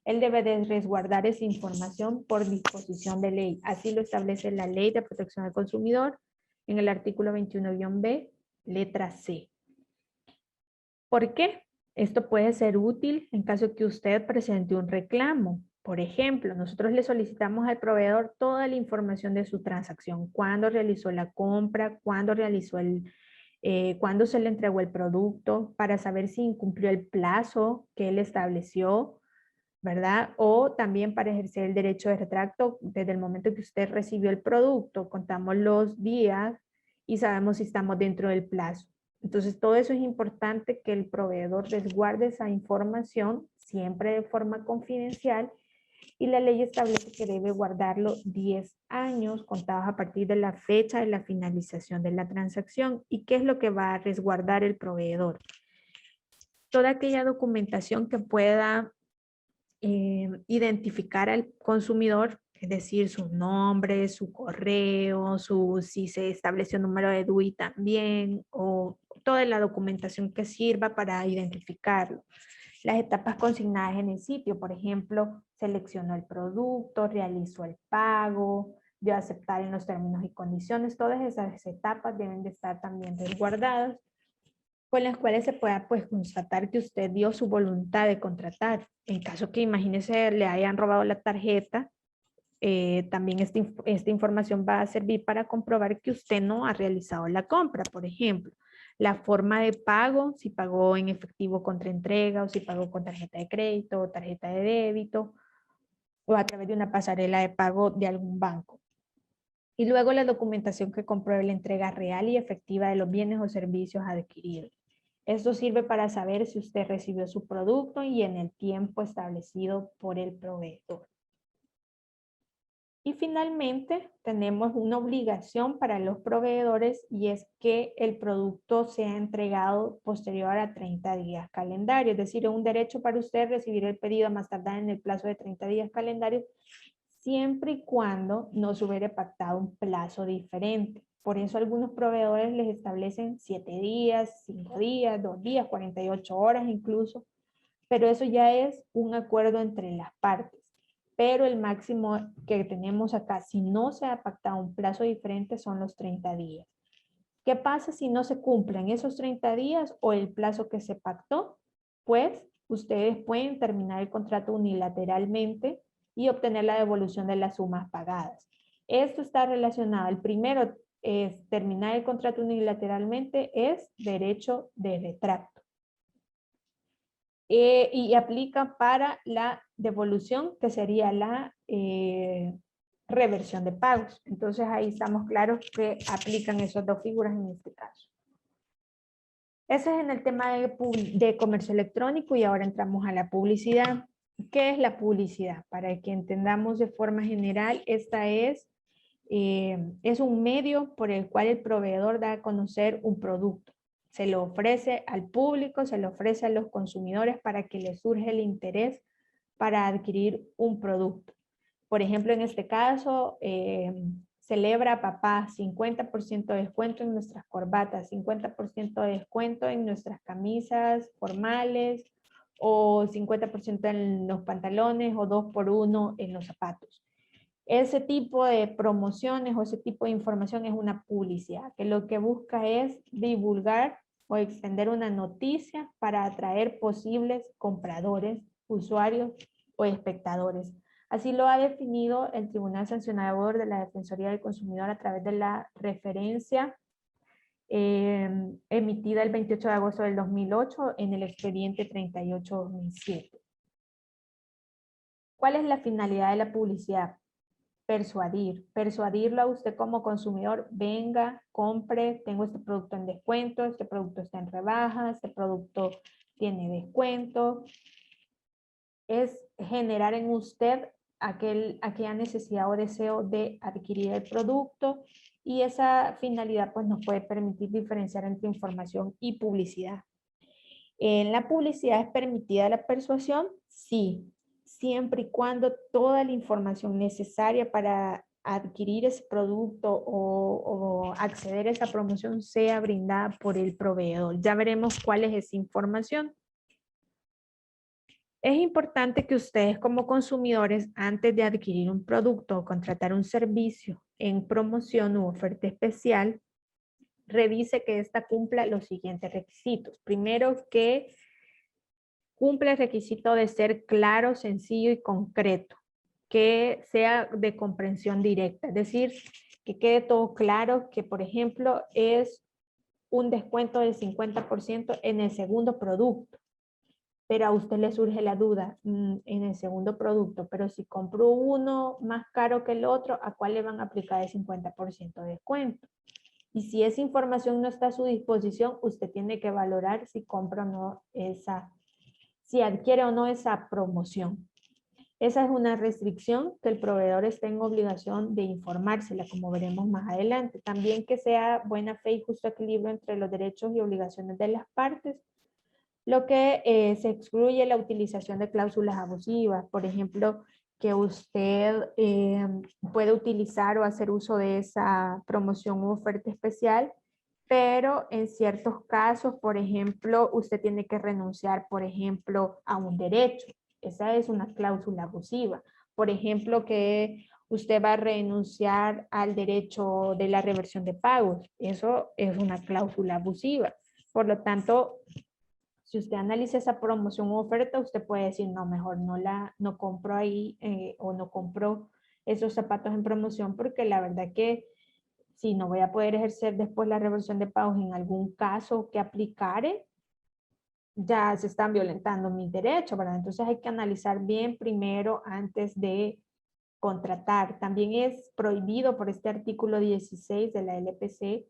Speaker 2: él debe de resguardar esa información por disposición de ley. Así lo establece la Ley de Protección al Consumidor en el artículo 21-B, letra C. ¿Por qué? Esto puede ser útil en caso que usted presente un reclamo. Por ejemplo, nosotros le solicitamos al proveedor toda la información de su transacción, cuándo realizó la compra, cuándo cuándo se le entregó el producto, para saber si incumplió el plazo que él estableció, ¿verdad? O también para ejercer el derecho de retracto desde el momento que usted recibió el producto, contamos los días y sabemos si estamos dentro del plazo. Entonces, todo eso es importante que el proveedor resguarde esa información siempre de forma confidencial y la ley establece que debe guardarlo 10 años contados a partir de la fecha de la finalización de la transacción. ¿Y qué es lo que va a resguardar el proveedor? Toda aquella documentación que pueda identificar al consumidor, es decir, su nombre, su correo, si se estableció un número de DUI también, o toda la documentación que sirva para identificarlo. Las etapas consignadas en el sitio, por ejemplo, seleccionó el producto, realizó el pago, dio a aceptar en los términos y condiciones, todas esas etapas deben de estar también resguardadas, con las cuales se pueda pues constatar que usted dio su voluntad de contratar. En caso que imagínese le hayan robado la tarjeta, también esta información va a servir para comprobar que usted no ha realizado la compra, por ejemplo. La forma de pago, si pagó en efectivo contra entrega o si pagó con tarjeta de crédito o tarjeta de débito o a través de una pasarela de pago de algún banco. Y luego la documentación que compruebe la entrega real y efectiva de los bienes o servicios adquiridos. Esto sirve para saber si usted recibió su producto y en el tiempo establecido por el proveedor. Y finalmente, tenemos una obligación para los proveedores y es que el producto sea entregado posterior a 30 días calendarios. Es decir, es un derecho para usted recibir el pedido a más tardar en el plazo de 30 días calendarios, siempre y cuando no se hubiera pactado un plazo diferente. Por eso algunos proveedores les establecen 7 días, 5 días, 2 días, 48 horas incluso, pero eso ya es un acuerdo entre las partes. Pero el máximo que tenemos acá, si no se ha pactado un plazo diferente, son los 30 días. ¿Qué pasa si no se cumplen esos 30 días o el plazo que se pactó? Pues ustedes pueden terminar el contrato unilateralmente y obtener la devolución de las sumas pagadas. Esto está relacionado. El primero es terminar el contrato unilateralmente, es derecho de retracto. Y aplica para la devolución, que sería la reversión de pagos. Entonces ahí estamos claros que aplican esas dos figuras en este caso. Ese es en el tema de comercio electrónico y ahora entramos a la publicidad. ¿Qué es la publicidad? Para que entendamos de forma general, esta es un medio por el cual el proveedor da a conocer un producto. Se lo ofrece al público, se lo ofrece a los consumidores para que les surja el interés para adquirir un producto. Por ejemplo, en este caso, celebra papá 50% de descuento en nuestras corbatas, 50% de descuento en nuestras camisas formales, o 50% en los pantalones, o 2x1 en los zapatos. Ese tipo de promociones o ese tipo de información es una publicidad, que lo que busca es divulgar o extender una noticia para atraer posibles compradores, usuarios o espectadores. Así lo ha definido el Tribunal Sancionador de la Defensoría del Consumidor a través de la referencia emitida el 28 de agosto del 2008 en el expediente 38-2007. ¿Cuál es la finalidad de la publicidad? Persuadirlo a usted como consumidor, venga, compre, tengo este producto en descuento, este producto está en rebaja, este producto tiene descuento. Es generar en usted aquella necesidad o deseo de adquirir el producto, y esa finalidad pues nos puede permitir diferenciar entre información y publicidad. ¿En la publicidad es permitida la persuasión? Sí, siempre y cuando toda la información necesaria para adquirir ese producto o acceder a esa promoción sea brindada por el proveedor. Ya veremos cuál es esa información. Es importante que ustedes como consumidores, antes de adquirir un producto o contratar un servicio en promoción u oferta especial, revise que ésta cumpla los siguientes requisitos. Primero, que cumple el requisito de ser claro, sencillo y concreto, que sea de comprensión directa, es decir, que quede todo claro que, por ejemplo, es un descuento del 50% en el segundo producto, pero a usted le surge la duda en el segundo producto, pero si compro uno más caro que el otro, ¿a cuál le van a aplicar el 50% de descuento? Y si esa información no está a su disposición, usted tiene que valorar si compra o no si adquiere o no esa promoción. Esa es una restricción que el proveedor está en obligación de informársela, como veremos más adelante. También que sea buena fe y justo equilibrio entre los derechos y obligaciones de las partes, lo que se excluye la utilización de cláusulas abusivas. Por ejemplo, que usted puede utilizar o hacer uso de esa promoción u oferta especial, pero en ciertos casos, por ejemplo, usted tiene que renunciar, por ejemplo, a un derecho. Esa es una cláusula abusiva. Por ejemplo, que usted va a renunciar al derecho de la reversión de pagos. Eso es una cláusula abusiva. Por lo tanto, si usted analiza esa promoción u oferta, usted puede decir, no, mejor no compro ahí o no compro esos zapatos en promoción, porque la verdad que si no voy a poder ejercer después la reversión de pagos en algún caso que aplicare, ya se están violentando mis derechos, ¿verdad? Entonces hay que analizar bien primero antes de contratar. También es prohibido por este artículo 16 de la LPC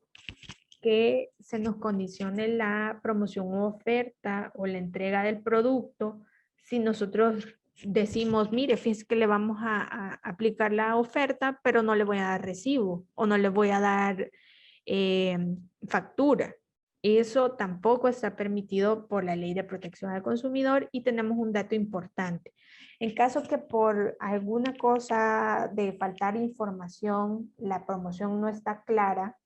Speaker 2: que se nos condicione la promoción u oferta o la entrega del producto si nosotros decimos, mire, fíjese que le vamos a aplicar la oferta, pero no le voy a dar recibo o no le voy a dar factura. Eso tampoco está permitido por la Ley de Protección al Consumidor. Y tenemos un dato importante. En caso que por alguna cosa de faltar información, la promoción no está clara,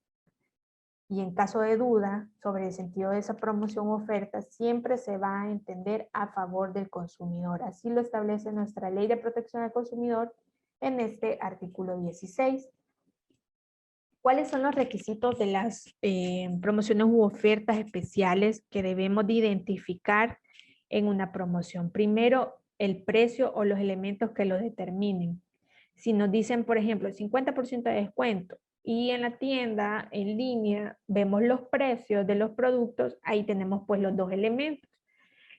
Speaker 2: y en caso de duda sobre el sentido de esa promoción o oferta, siempre se va a entender a favor del consumidor. Así lo establece nuestra Ley de Protección al Consumidor en este artículo 16. ¿Cuáles son los requisitos de las promociones u ofertas especiales que debemos de identificar en una promoción. Primero, el precio o los elementos que lo determinen. Si nos dicen, por ejemplo, 50% de descuento y en la tienda, en línea, vemos los precios de los productos, ahí tenemos pues los dos elementos.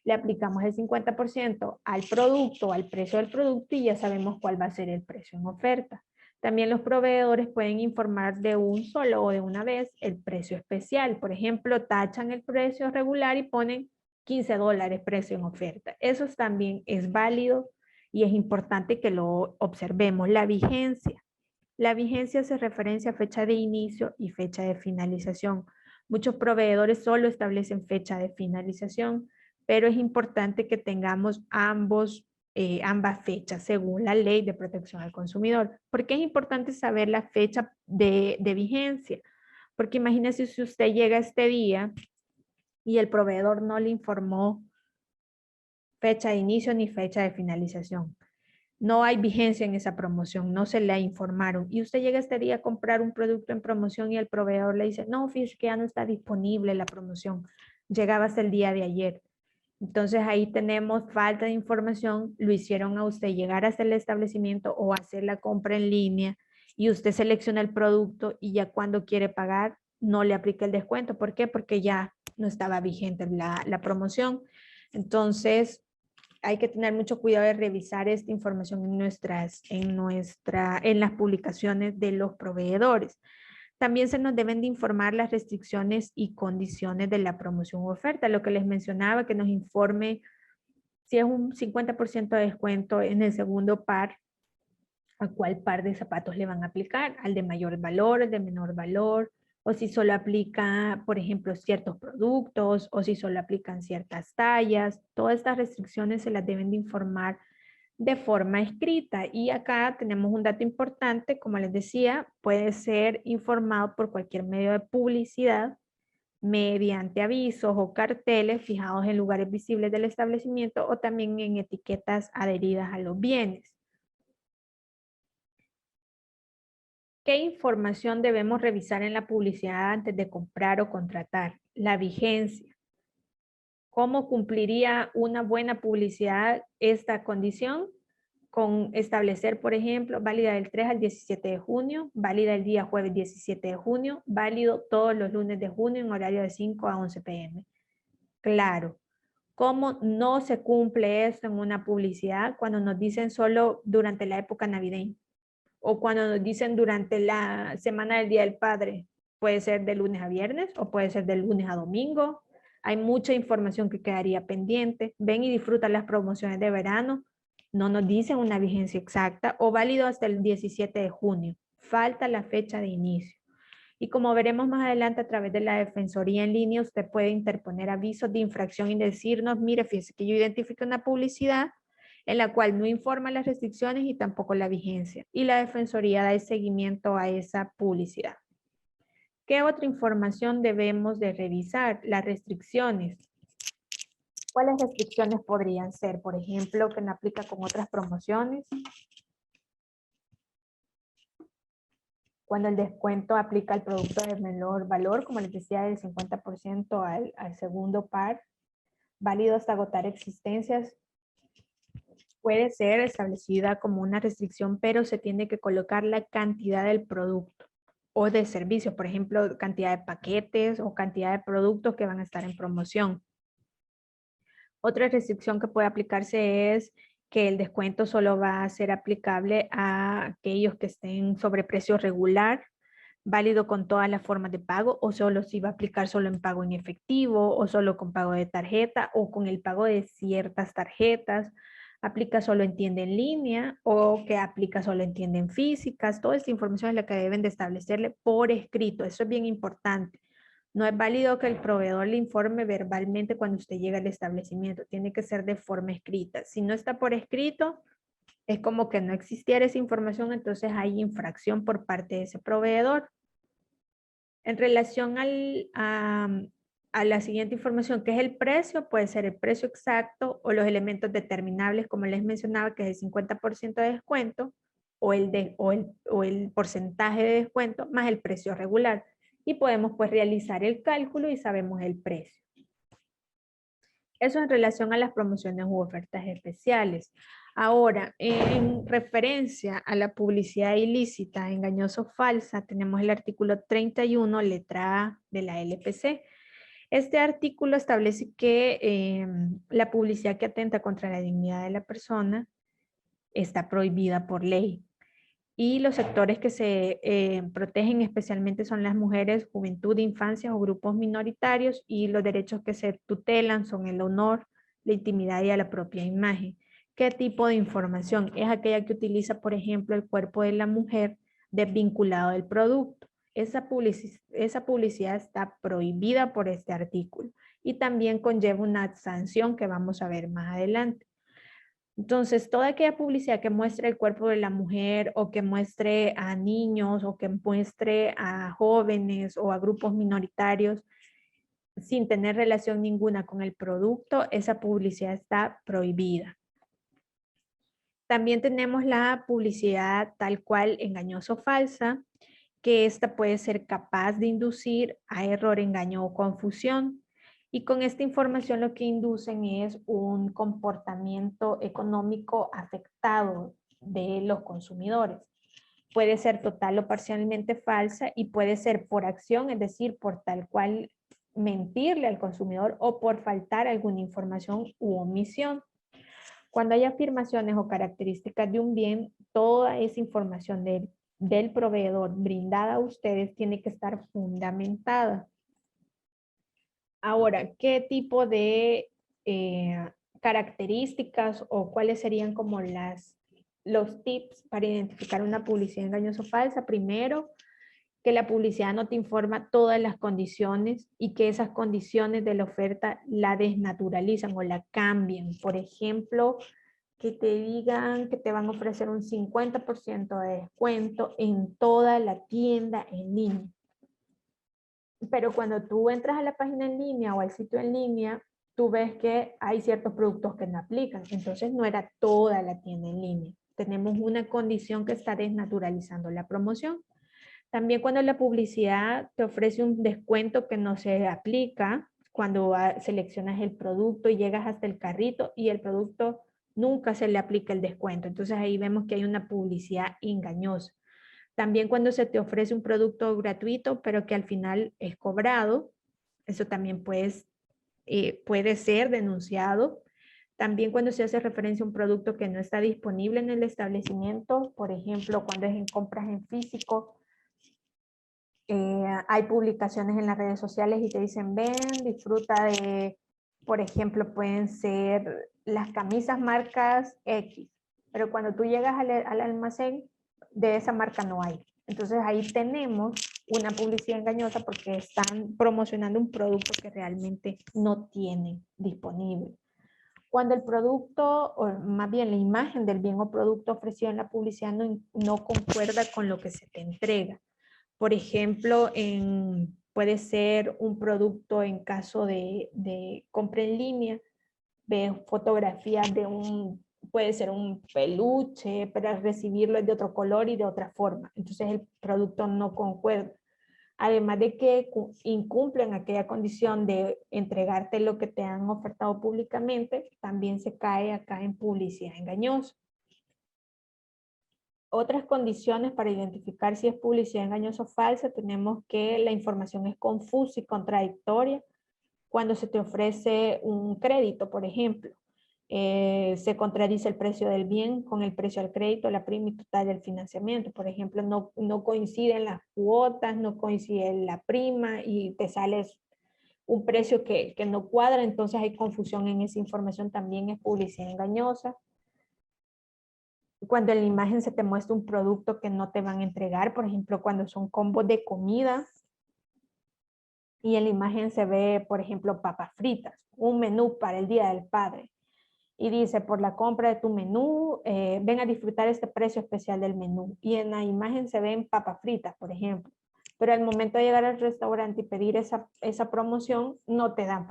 Speaker 2: Le aplicamos el 50% al producto, al precio del producto y ya sabemos cuál va a ser el precio en oferta. También los proveedores pueden informar de un solo o de una vez el precio especial. Por ejemplo, tachan el precio regular y ponen $15 precio en oferta. Eso también es válido y es importante que lo observemos. La vigencia. La vigencia hace referencia a fecha de inicio y fecha de finalización. Muchos proveedores solo establecen fecha de finalización, pero es importante que tengamos ambas fechas según la Ley de Protección al Consumidor. ¿Por qué es importante saber la fecha de vigencia? Porque imagínese si usted llega este día y el proveedor no le informó fecha de inicio ni fecha de finalización. No hay vigencia en esa promoción, no se la informaron. Y usted llega este día a comprar un producto en promoción y el proveedor le dice, no, fíjese que ya no está disponible la promoción. Llegaba hasta el día de ayer. Entonces ahí tenemos falta de información, lo hicieron a usted llegar hasta el establecimiento o hacer la compra en línea y usted selecciona el producto y ya cuando quiere pagar no le aplica el descuento. ¿Por qué? Porque ya no estaba vigente la promoción. Entonces hay que tener mucho cuidado de revisar esta información en las publicaciones de los proveedores. También se nos deben de informar las restricciones y condiciones de la promoción u oferta. Lo que les mencionaba, que nos informe si es un 50% de descuento en el segundo par, a cuál par de zapatos le van a aplicar, al de mayor valor, al de menor valor, o si solo aplica, por ejemplo, ciertos productos, o si solo aplican ciertas tallas. Todas estas restricciones se las deben de informar de forma escrita. Y acá tenemos un dato importante, como les decía, puede ser informado por cualquier medio de publicidad, mediante avisos o carteles fijados en lugares visibles del establecimiento o también en etiquetas adheridas a los bienes. ¿Qué información debemos revisar en la publicidad antes de comprar o contratar? La vigencia. ¿Cómo cumpliría una buena publicidad esta condición? Con establecer, por ejemplo, válida del 3 al 17 de junio, válida el día jueves 17 de junio, válido todos los lunes de junio en horario de 5 a 11 p.m. Claro. ¿Cómo no se cumple esto en una publicidad cuando nos dicen solo durante la época navideña? O cuando nos dicen durante la semana del Día del Padre. Puede ser de lunes a viernes o puede ser de lunes a domingo. Hay mucha información que quedaría pendiente. Ven y disfrutan las promociones de verano. No nos dicen una vigencia exacta o válido hasta el 17 de junio. Falta la fecha de inicio. Y como veremos más adelante a través de la Defensoría en línea, usted puede interponer avisos de infracción y decirnos, mire, fíjese que yo identifico una publicidad en la cual no informa las restricciones y tampoco la vigencia. Y la Defensoría da el seguimiento a esa publicidad. ¿Qué otra información debemos de revisar? Las restricciones. ¿Cuáles restricciones podrían ser? Por ejemplo, que no aplica con otras promociones. Cuando el descuento aplica al producto de menor valor, como les decía, del 50% al segundo par, válido hasta agotar existencias, puede ser establecida como una restricción, pero se tiene que colocar la cantidad del producto o de servicio, por ejemplo, cantidad de paquetes o cantidad de productos que van a estar en promoción. Otra restricción que puede aplicarse es que el descuento solo va a ser aplicable a aquellos que estén sobre precio regular, válido con todas las formas de pago, o solo si va a aplicar solo en pago en efectivo, o solo con pago de tarjeta, o con el pago de ciertas tarjetas. Aplica solo en tienda en línea, o que aplica solo en tienda en físicas. Toda esta información es la que deben de establecerle por escrito. Eso es bien importante. No es válido que el proveedor le informe verbalmente cuando usted llega al establecimiento. Tiene que ser de forma escrita. Si no está por escrito, es como que no existiera esa información, entonces hay infracción por parte de ese proveedor. En relación a la siguiente información, que es el precio, puede ser el precio exacto o los elementos determinables, como les mencionaba, que es el 50% de descuento o el porcentaje de descuento más el precio regular. Y podemos pues realizar el cálculo y sabemos el precio. Eso en relación a las promociones u ofertas especiales. Ahora, en referencia a la publicidad ilícita, engañosa o falsa, tenemos el artículo 31, letra A de la LPC. Este artículo establece que la publicidad que atenta contra la dignidad de la persona está prohibida por ley. Y los sectores que se protegen especialmente son las mujeres, juventud, infancia o grupos minoritarios, y los derechos que se tutelan son el honor, la intimidad y a la propia imagen. ¿Qué tipo de información? Es aquella que utiliza, por ejemplo, el cuerpo de la mujer desvinculado del producto. Esa publicidad está prohibida por este artículo y también conlleva una sanción que vamos a ver más adelante. Entonces, toda aquella publicidad que muestre el cuerpo de la mujer o que muestre a niños o que muestre a jóvenes o a grupos minoritarios sin tener relación ninguna con el producto, esa publicidad está prohibida. También tenemos la publicidad tal cual engañosa o falsa, que esta puede ser capaz de inducir a error, engaño o confusión. Y con esta información lo que inducen es un comportamiento económico afectado de los consumidores. Puede ser total o parcialmente falsa y puede ser por acción, es decir, por tal cual mentirle al consumidor o por faltar alguna información u omisión. Cuando hay afirmaciones o características de un bien, toda esa información del proveedor brindada a ustedes tiene que estar fundamentada. Ahora, ¿qué tipo de características o cuáles serían como los tips para identificar una publicidad engañosa o falsa? Primero, que la publicidad no te informa todas las condiciones y que esas condiciones de la oferta la desnaturalizan o la cambian. Por ejemplo, que te digan que te van a ofrecer un 50% de descuento en toda la tienda en línea. Pero cuando tú entras a la página en línea o al sitio en línea, tú ves que hay ciertos productos que no aplican. Entonces no era toda la tienda en línea. Tenemos una condición que está desnaturalizando la promoción. También cuando la publicidad te ofrece un descuento que no se aplica, cuando seleccionas el producto y llegas hasta el carrito y el producto nunca se le aplica el descuento. Entonces ahí vemos que hay una publicidad engañosa. También cuando se te ofrece un producto gratuito, pero que al final es cobrado, eso también puede ser denunciado. También cuando se hace referencia a un producto que no está disponible en el establecimiento, por ejemplo, cuando es en compras en físico, hay publicaciones en las redes sociales y te dicen, ven, disfruta de, por ejemplo, pueden ser las camisas marcas X, pero cuando tú llegas al almacén, de esa marca no hay. Entonces ahí tenemos una publicidad engañosa porque están promocionando un producto que realmente no tienen disponible. Cuando el producto, o más bien la imagen del bien o producto ofrecido en la publicidad no concuerda con lo que se te entrega. Por ejemplo, puede ser un producto en caso de compra en línea, ve fotografías puede ser un peluche, pero al recibirlo es de otro color y de otra forma. Entonces el producto no concuerda. Además de que incumplen aquella condición de entregarte lo que te han ofertado públicamente, también se cae acá en publicidad engañosa. Otras condiciones para identificar si es publicidad engañosa o falsa, tenemos que la información es confusa y contradictoria. Cuando se te ofrece un crédito, por ejemplo, se contradice el precio del bien con el precio del crédito, la prima y total del financiamiento. Por ejemplo, no coinciden las cuotas, no coincide la prima y te sale un precio que no cuadra, entonces hay confusión en esa información, también es publicidad engañosa. Cuando en la imagen se te muestra un producto que no te van a entregar, por ejemplo, cuando son combos de comida y en la imagen se ve, por ejemplo, papas fritas, un menú para el Día del Padre. Y dice, por la compra de tu menú, ven a disfrutar este precio especial del menú. Y en la imagen se ven papas fritas, por ejemplo. Pero al momento de llegar al restaurante y pedir esa promoción, no te dan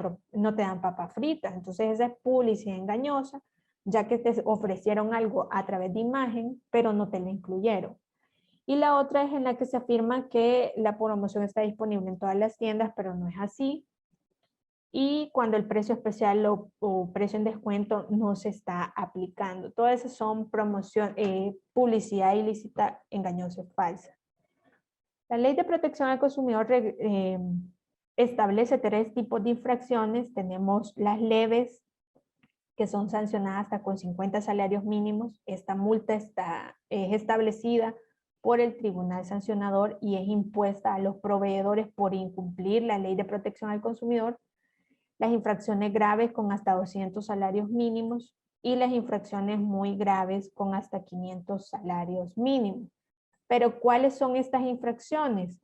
Speaker 2: papas fritas. Entonces esa es publicidad engañosa, ya que te ofrecieron algo a través de imagen, pero no te lo incluyeron. Y la otra es en la que se afirma que la promoción está disponible en todas las tiendas, pero no es así. y cuando el precio especial o precio en descuento no se está aplicando. Todas esas son publicidad ilícita, engañosa y falsa. La Ley de Protección al Consumidor establece 3 tipos de infracciones. Tenemos las leves, que son sancionadas hasta con 50 salarios mínimos. Esta multa es establecida por el tribunal sancionador y es impuesta a los proveedores por incumplir la Ley de Protección al Consumidor. Las infracciones graves con hasta 200 salarios mínimos y las infracciones muy graves con hasta 500 salarios mínimos. Pero ¿cuáles son estas infracciones?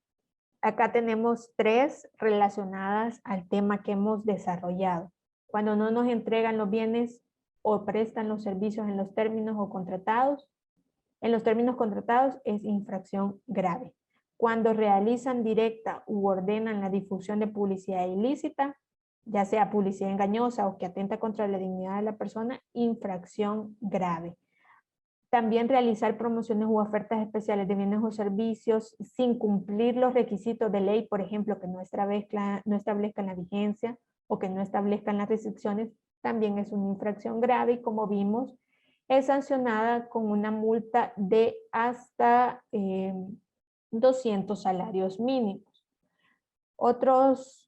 Speaker 2: Acá tenemos 3 relacionadas al tema que hemos desarrollado. Cuando no nos entregan los bienes o prestan los servicios en los términos o contratados. En los términos contratados es infracción grave. Cuando realizan directa u ordenan la difusión de publicidad ilícita, ya sea publicidad engañosa o que atenta contra la dignidad de la persona, infracción grave. También realizar promociones u ofertas especiales de bienes o servicios sin cumplir los requisitos de ley, por ejemplo, que no establezcan la vigencia o que no establezcan las restricciones, también es una infracción grave y, como vimos, es sancionada con una multa de hasta 200 salarios mínimos. Otros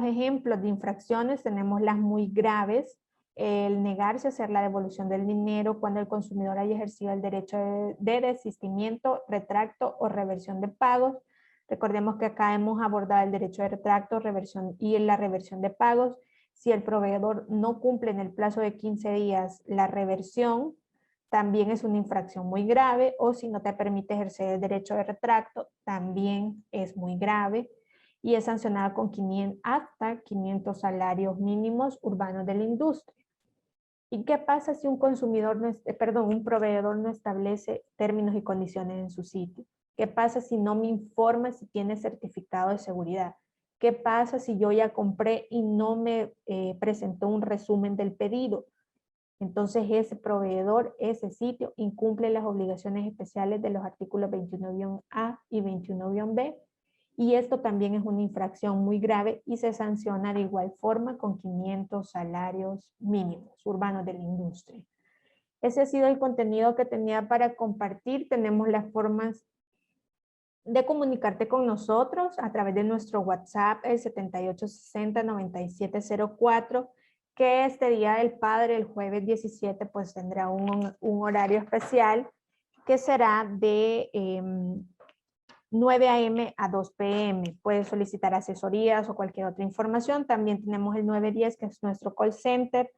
Speaker 2: ejemplos de infracciones tenemos las muy graves, el negarse a hacer la devolución del dinero cuando el consumidor haya ejercido el derecho de desistimiento, retracto o reversión de pagos. Recordemos que acá hemos abordado el derecho de retracto, reversión y la reversión de pagos. Si el proveedor no cumple en el plazo de 15 días la reversión, también es una infracción muy grave, o si no te permite ejercer el derecho de retracto, también es muy grave y es sancionada con hasta 500 salarios mínimos urbanos de la industria. ¿Y qué pasa si un proveedor no establece términos y condiciones en su sitio? ¿Qué pasa si no me informa si tiene certificado de seguridad? ¿Qué pasa si yo ya compré y no me presentó un resumen del pedido? Entonces ese proveedor, ese sitio, incumple las obligaciones especiales de los artículos 21-A y 21-B, y esto también es una infracción muy grave y se sanciona de igual forma con 500 salarios mínimos urbanos de la industria. Ese ha sido el contenido que tenía para compartir. Tenemos las formas de comunicarte con nosotros a través de nuestro WhatsApp, el 7860-9704, que este Día del Padre, el jueves 17, pues tendrá un horario especial que será de 9 a.m. a 2 p.m. Puedes solicitar asesorías o cualquier otra información. También tenemos el 910, que es nuestro call center,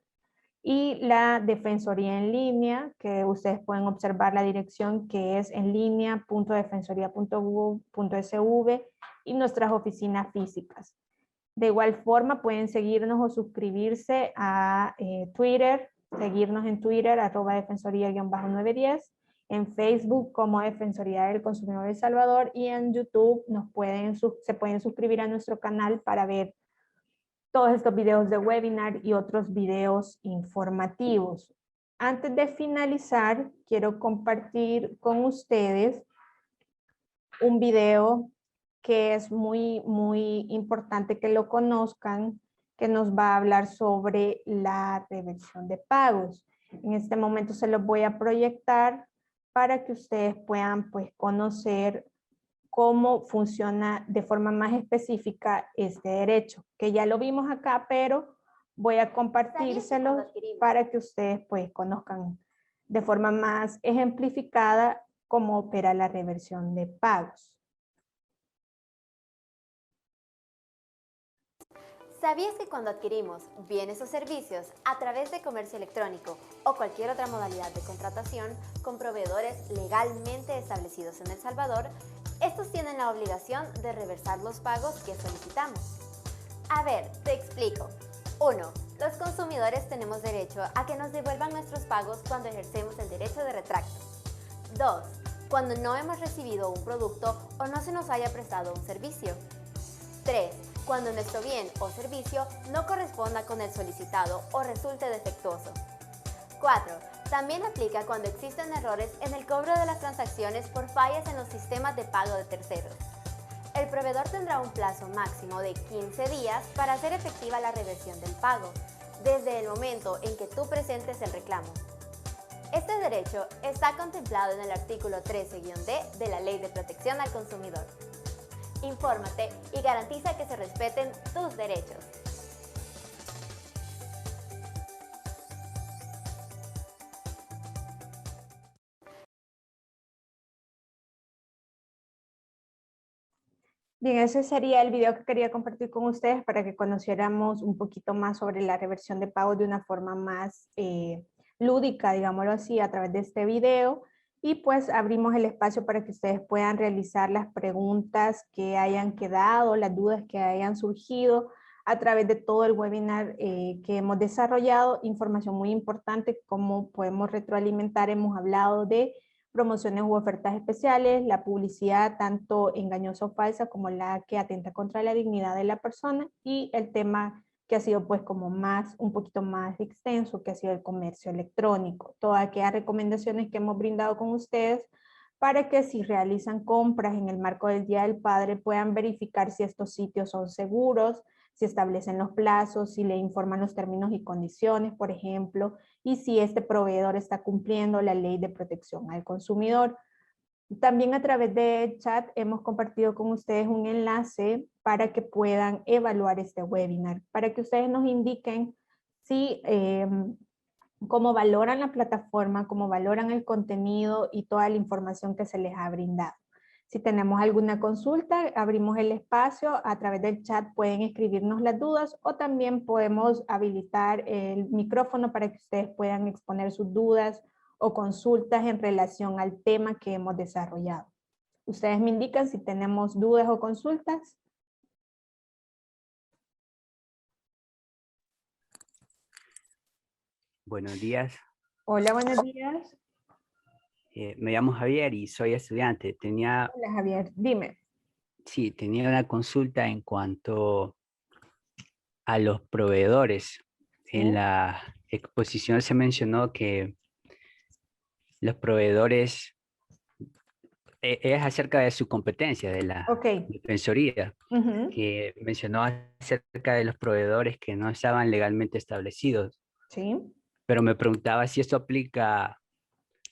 Speaker 2: y la Defensoría en línea, que ustedes pueden observar la dirección, que es en línea.defensoría.gov.sv, y nuestras oficinas físicas. De igual forma pueden seguirnos o suscribirse a Twitter, seguirnos en Twitter, @defensoría_910, en Facebook como Defensoría del Consumidor de El Salvador, y en YouTube se pueden suscribir a nuestro canal para ver todos estos videos de webinar y otros videos informativos. Antes de finalizar, quiero compartir con ustedes un video que es muy importante que lo conozcan, que nos va a hablar sobre la reversión de pagos. En este momento se los voy a proyectar para que ustedes puedan pues conocer cómo funciona de forma más específica este derecho, que ya lo vimos acá, pero voy a compartírselo para que ustedes pues conozcan de forma más ejemplificada cómo opera la reversión de pagos.
Speaker 3: ¿Sabías que cuando adquirimos bienes o servicios a través de comercio electrónico o cualquier otra modalidad de contratación con proveedores legalmente establecidos en El Salvador, estos tienen la obligación de reversar los pagos que solicitamos? A ver, te explico. 1. Los consumidores tenemos derecho a que nos devuelvan nuestros pagos cuando ejercemos el derecho de retracto. 2. Cuando no hemos recibido un producto o no se nos haya prestado un servicio. 3. Cuando nuestro bien o servicio no corresponda con el solicitado o resulte defectuoso. 4. También aplica cuando existen errores en el cobro de las transacciones por fallas en los sistemas de pago de terceros. El proveedor tendrá un plazo máximo de 15 días para hacer efectiva la reversión del pago, desde el momento en que tú presentes el reclamo. Este derecho está contemplado en el artículo 13-D de la Ley de Protección al Consumidor. Infórmate y garantiza que se respeten tus derechos.
Speaker 2: Bien, ese sería el video que quería compartir con ustedes para que conociéramos un poquito más sobre la reversión de pagos de una forma más lúdica, digámoslo así, a través de este video. Y pues abrimos el espacio para que ustedes puedan realizar las preguntas que hayan quedado, las dudas que hayan surgido a través de todo el webinar que hemos desarrollado. Información muy importante, cómo podemos retroalimentar. Hemos hablado de promociones u ofertas especiales, la publicidad tanto engañosa o falsa como la que atenta contra la dignidad de la persona, y el tema que ha sido pues como un poquito más extenso, que ha sido el comercio electrónico. Todas aquellas recomendaciones que hemos brindado con ustedes para que si realizan compras en el marco del Día del Padre puedan verificar si estos sitios son seguros, si establecen los plazos, si le informan los términos y condiciones, por ejemplo, y si este proveedor está cumpliendo la ley de protección al consumidor. También a través de chat hemos compartido con ustedes un enlace para que puedan evaluar este webinar, para que ustedes nos indiquen si cómo valoran la plataforma, cómo valoran el contenido y toda la información que se les ha brindado. Si tenemos alguna consulta, abrimos el espacio, a través del chat pueden escribirnos las dudas o también podemos habilitar el micrófono para que ustedes puedan exponer sus dudas o consultas en relación al tema que hemos desarrollado. Ustedes me indican si tenemos dudas o consultas.
Speaker 4: Buenos días.
Speaker 2: Hola, buenos días.
Speaker 4: Me llamo Javier y soy estudiante.
Speaker 2: Hola, Javier, dime.
Speaker 4: Sí, tenía una consulta en cuanto a los proveedores. En la exposición se mencionó que los proveedores es acerca de su competencia, de la Defensoría, que mencionó acerca de los proveedores que no estaban legalmente establecidos.
Speaker 2: Sí.
Speaker 4: Pero me preguntaba si esto aplica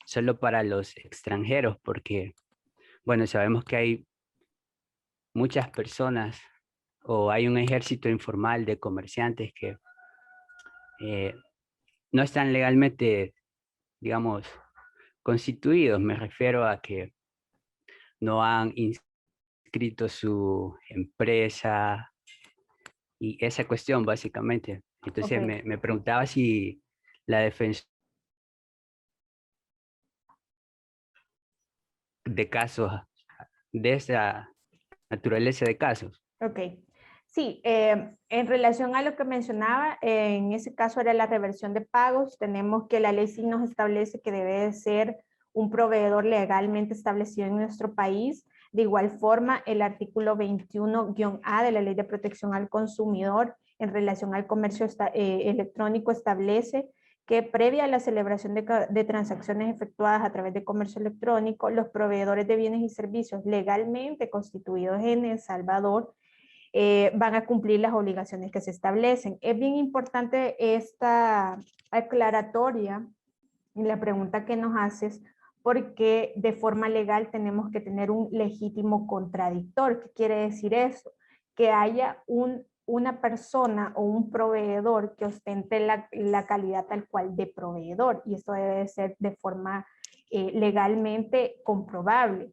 Speaker 4: solo para los extranjeros, porque, bueno, sabemos que hay muchas personas o hay un ejército informal de comerciantes que no están legalmente, digamos, constituidos. Me refiero a que no han inscrito su empresa y esa cuestión básicamente. Entonces me preguntaba si la defensa de casos, de esa naturaleza de casos.
Speaker 2: Ok. Sí, en relación a lo que mencionaba, en ese caso era la reversión de pagos. Tenemos que la ley sí nos establece que debe de ser un proveedor legalmente establecido en nuestro país. De igual forma, el artículo 21-A de la Ley de Protección al Consumidor en relación al comercio electrónico establece que previa a la celebración de transacciones efectuadas a través de comercio electrónico, los proveedores de bienes y servicios legalmente constituidos en El Salvador van a cumplir las obligaciones que se establecen. Es bien importante esta aclaratoria en la pregunta que nos haces, porque de forma legal tenemos que tener un legítimo contradictor. ¿Qué quiere decir eso? Que haya una persona o un proveedor que ostente la calidad tal cual de proveedor, y esto debe ser de forma legalmente comprobable.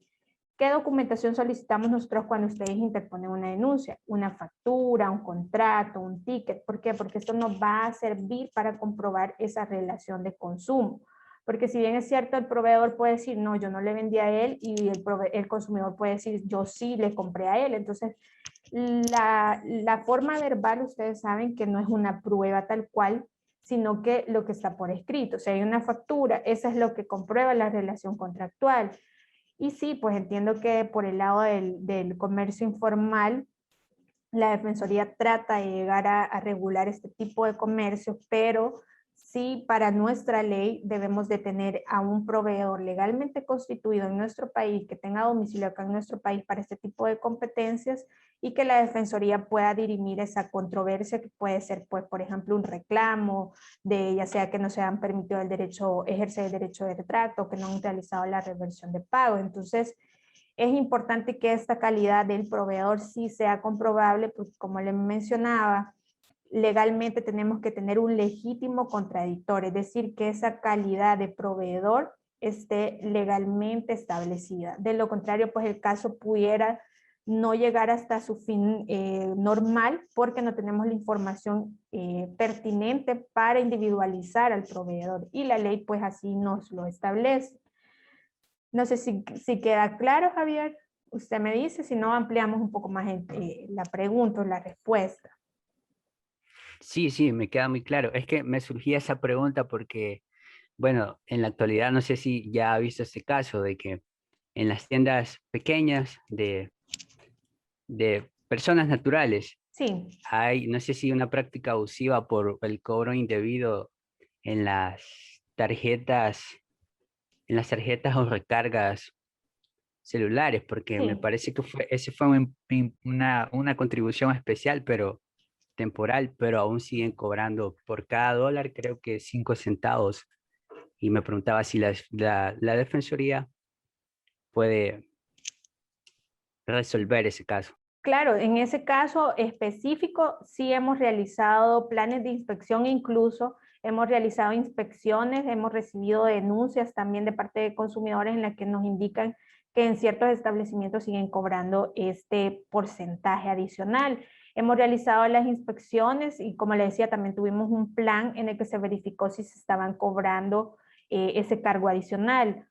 Speaker 2: ¿Qué documentación solicitamos nosotros cuando ustedes interponen una denuncia? Una factura, un contrato, un ticket. ¿Por qué? Porque esto nos va a servir para comprobar esa relación de consumo. Porque si bien es cierto, el proveedor puede decir, no, yo no le vendí a él, y el consumidor puede decir, yo sí le compré a él. Entonces, la forma verbal, ustedes saben que no es una prueba tal cual, sino que lo que está por escrito. O sea, hay una factura, eso es lo que comprueba la relación contractual. Y sí, pues entiendo que por el lado del comercio informal, la Defensoría trata de llegar a regular este tipo de comercio, pero sí, para nuestra ley debemos de tener a un proveedor legalmente constituido en nuestro país, que tenga domicilio acá en nuestro país para este tipo de competencias y que la Defensoría pueda dirimir esa controversia que puede ser, pues, por ejemplo, un reclamo de ya sea que no se han permitido el derecho, ejercer el derecho de retracto, que no han realizado la reversión de pago. Entonces, es importante que esta calidad del proveedor sí sea comprobable, porque como les mencionaba, legalmente tenemos que tener un legítimo contradictor, es decir, que esa calidad de proveedor esté legalmente establecida. De lo contrario, pues el caso pudiera no llegar hasta su fin normal porque no tenemos la información pertinente para individualizar al proveedor y la ley pues así nos lo establece. No sé si queda claro, Javier. Usted me dice, si no ampliamos un poco más la pregunta o la respuesta.
Speaker 4: Sí, sí, me queda muy claro. Es que me surgía esa pregunta porque, bueno, en la actualidad no sé si ya ha visto este caso de que en las tiendas pequeñas de personas naturales
Speaker 2: Sí,
Speaker 4: hay, no sé si una práctica abusiva por el cobro indebido en tarjetas, en las tarjetas o recargas celulares, porque me
Speaker 2: sí.
Speaker 4: parece que ese fue una contribución especial, pero temporal, pero aún siguen cobrando por cada dólar, creo que 5 centavos. Y me preguntaba si la Defensoría puede resolver ese caso.
Speaker 2: Claro, en ese caso específico sí hemos realizado planes de inspección, incluso hemos realizado inspecciones, hemos recibido denuncias también de parte de consumidores en las que nos indican que en ciertos establecimientos siguen cobrando este porcentaje adicional. Hemos realizado las inspecciones y como le decía, también tuvimos un plan en el que se verificó si se estaban cobrando ese cargo adicional.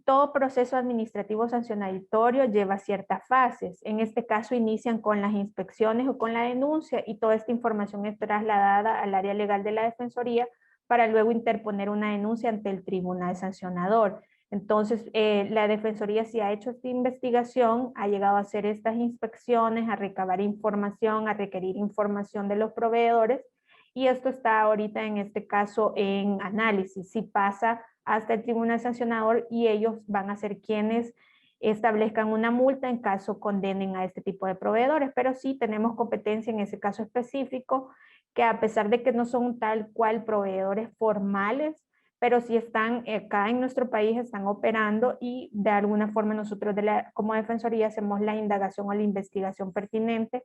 Speaker 2: Todo proceso administrativo sancionatorio lleva ciertas fases. En este caso inician con las inspecciones o con la denuncia y toda esta información es trasladada al área legal de la Defensoría para luego interponer una denuncia ante el tribunal sancionador. Entonces, la Defensoría sí ha hecho esta investigación, ha llegado a hacer estas inspecciones, a recabar información, a requerir información de los proveedores y esto está ahorita en este caso en análisis. Si pasa hasta el tribunal sancionador y ellos van a ser quienes establezcan una multa en caso condenen a este tipo de proveedores, pero sí tenemos competencia en ese caso específico, que a pesar de que no son tal cual proveedores formales, pero sí están acá en nuestro país, están operando y de alguna forma nosotros como Defensoría hacemos la indagación o la investigación pertinente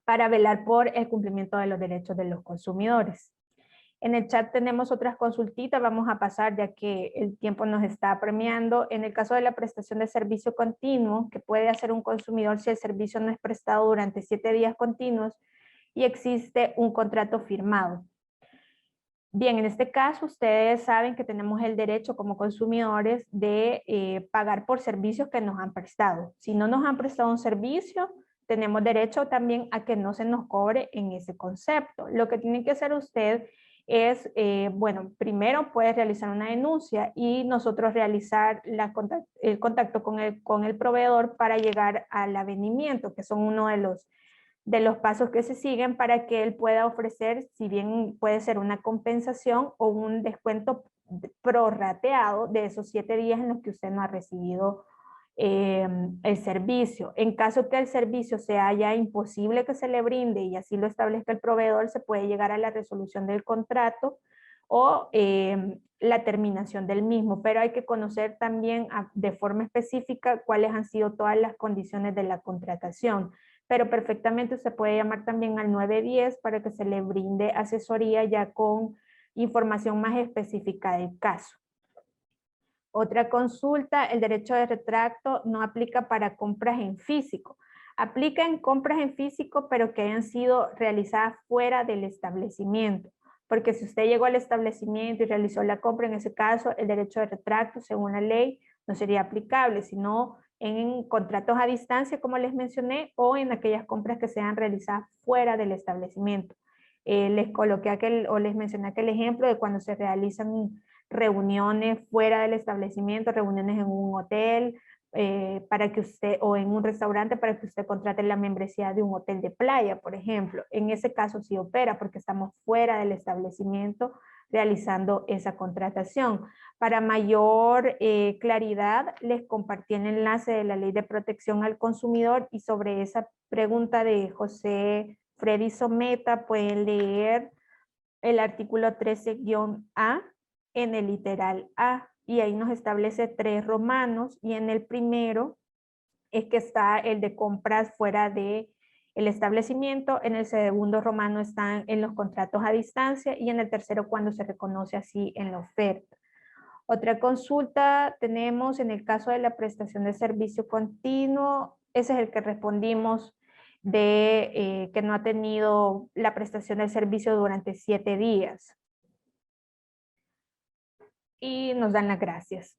Speaker 2: para velar por el cumplimiento de los derechos de los consumidores. En el chat tenemos otras consultitas, vamos a pasar ya que el tiempo nos está apremiando. En el caso de la prestación de servicio continuo, que puede hacer un consumidor si el servicio no es prestado durante 7 días continuos y existe un contrato firmado. Bien, en este caso ustedes saben que tenemos el derecho como consumidores de pagar por servicios que nos han prestado. Si no nos han prestado un servicio, tenemos derecho también a que no se nos cobre en ese concepto. Lo que tiene que hacer usted es, bueno, primero puede realizar una denuncia y nosotros realizar el contacto con el proveedor para llegar al avenimiento, que son uno de los pasos que se siguen para que él pueda ofrecer, si bien puede ser una compensación o un descuento prorrateado de esos 7 días en los que usted no ha recibido el servicio. En caso que el servicio sea ya imposible que se le brinde y así lo establezca el proveedor, se puede llegar a la resolución del contrato o la terminación del mismo, pero hay que conocer también de forma específica cuáles han sido todas las condiciones de la contratación, pero perfectamente se puede llamar también al 910 para que se le brinde asesoría ya con información más específica del caso. Otra consulta, el derecho de retracto no aplica para compras en físico. Aplica en compras en físico, pero que hayan sido realizadas fuera del establecimiento. Porque si usted llegó al establecimiento y realizó la compra, en ese caso, el derecho de retracto, según la ley, no sería aplicable, sino en contratos a distancia, como les mencioné, o en aquellas compras que sean realizadas fuera del establecimiento. Les coloqué o les mencioné aquel ejemplo de cuando se realizan reuniones fuera del establecimiento, reuniones en un hotel, para que usted, o en un restaurante para que usted contrate la membresía de un hotel de playa, por ejemplo. En ese caso sí opera porque estamos fuera del establecimiento realizando esa contratación. Para mayor claridad, les compartí el enlace de la Ley de Protección al Consumidor y sobre esa pregunta de José Freddy Someta pueden leer el artículo 13-A en el literal A, y ahí nos establece 3 romanos, y en el primero es que está el de compras fuera de el establecimiento, en el segundo romano están en los contratos a distancia, y en el tercero cuando se reconoce así en la oferta. Otra consulta tenemos en el caso de la prestación de servicio continuo, ese es el que respondimos de que no ha tenido la prestación del servicio durante 7 días. Y nos dan las gracias.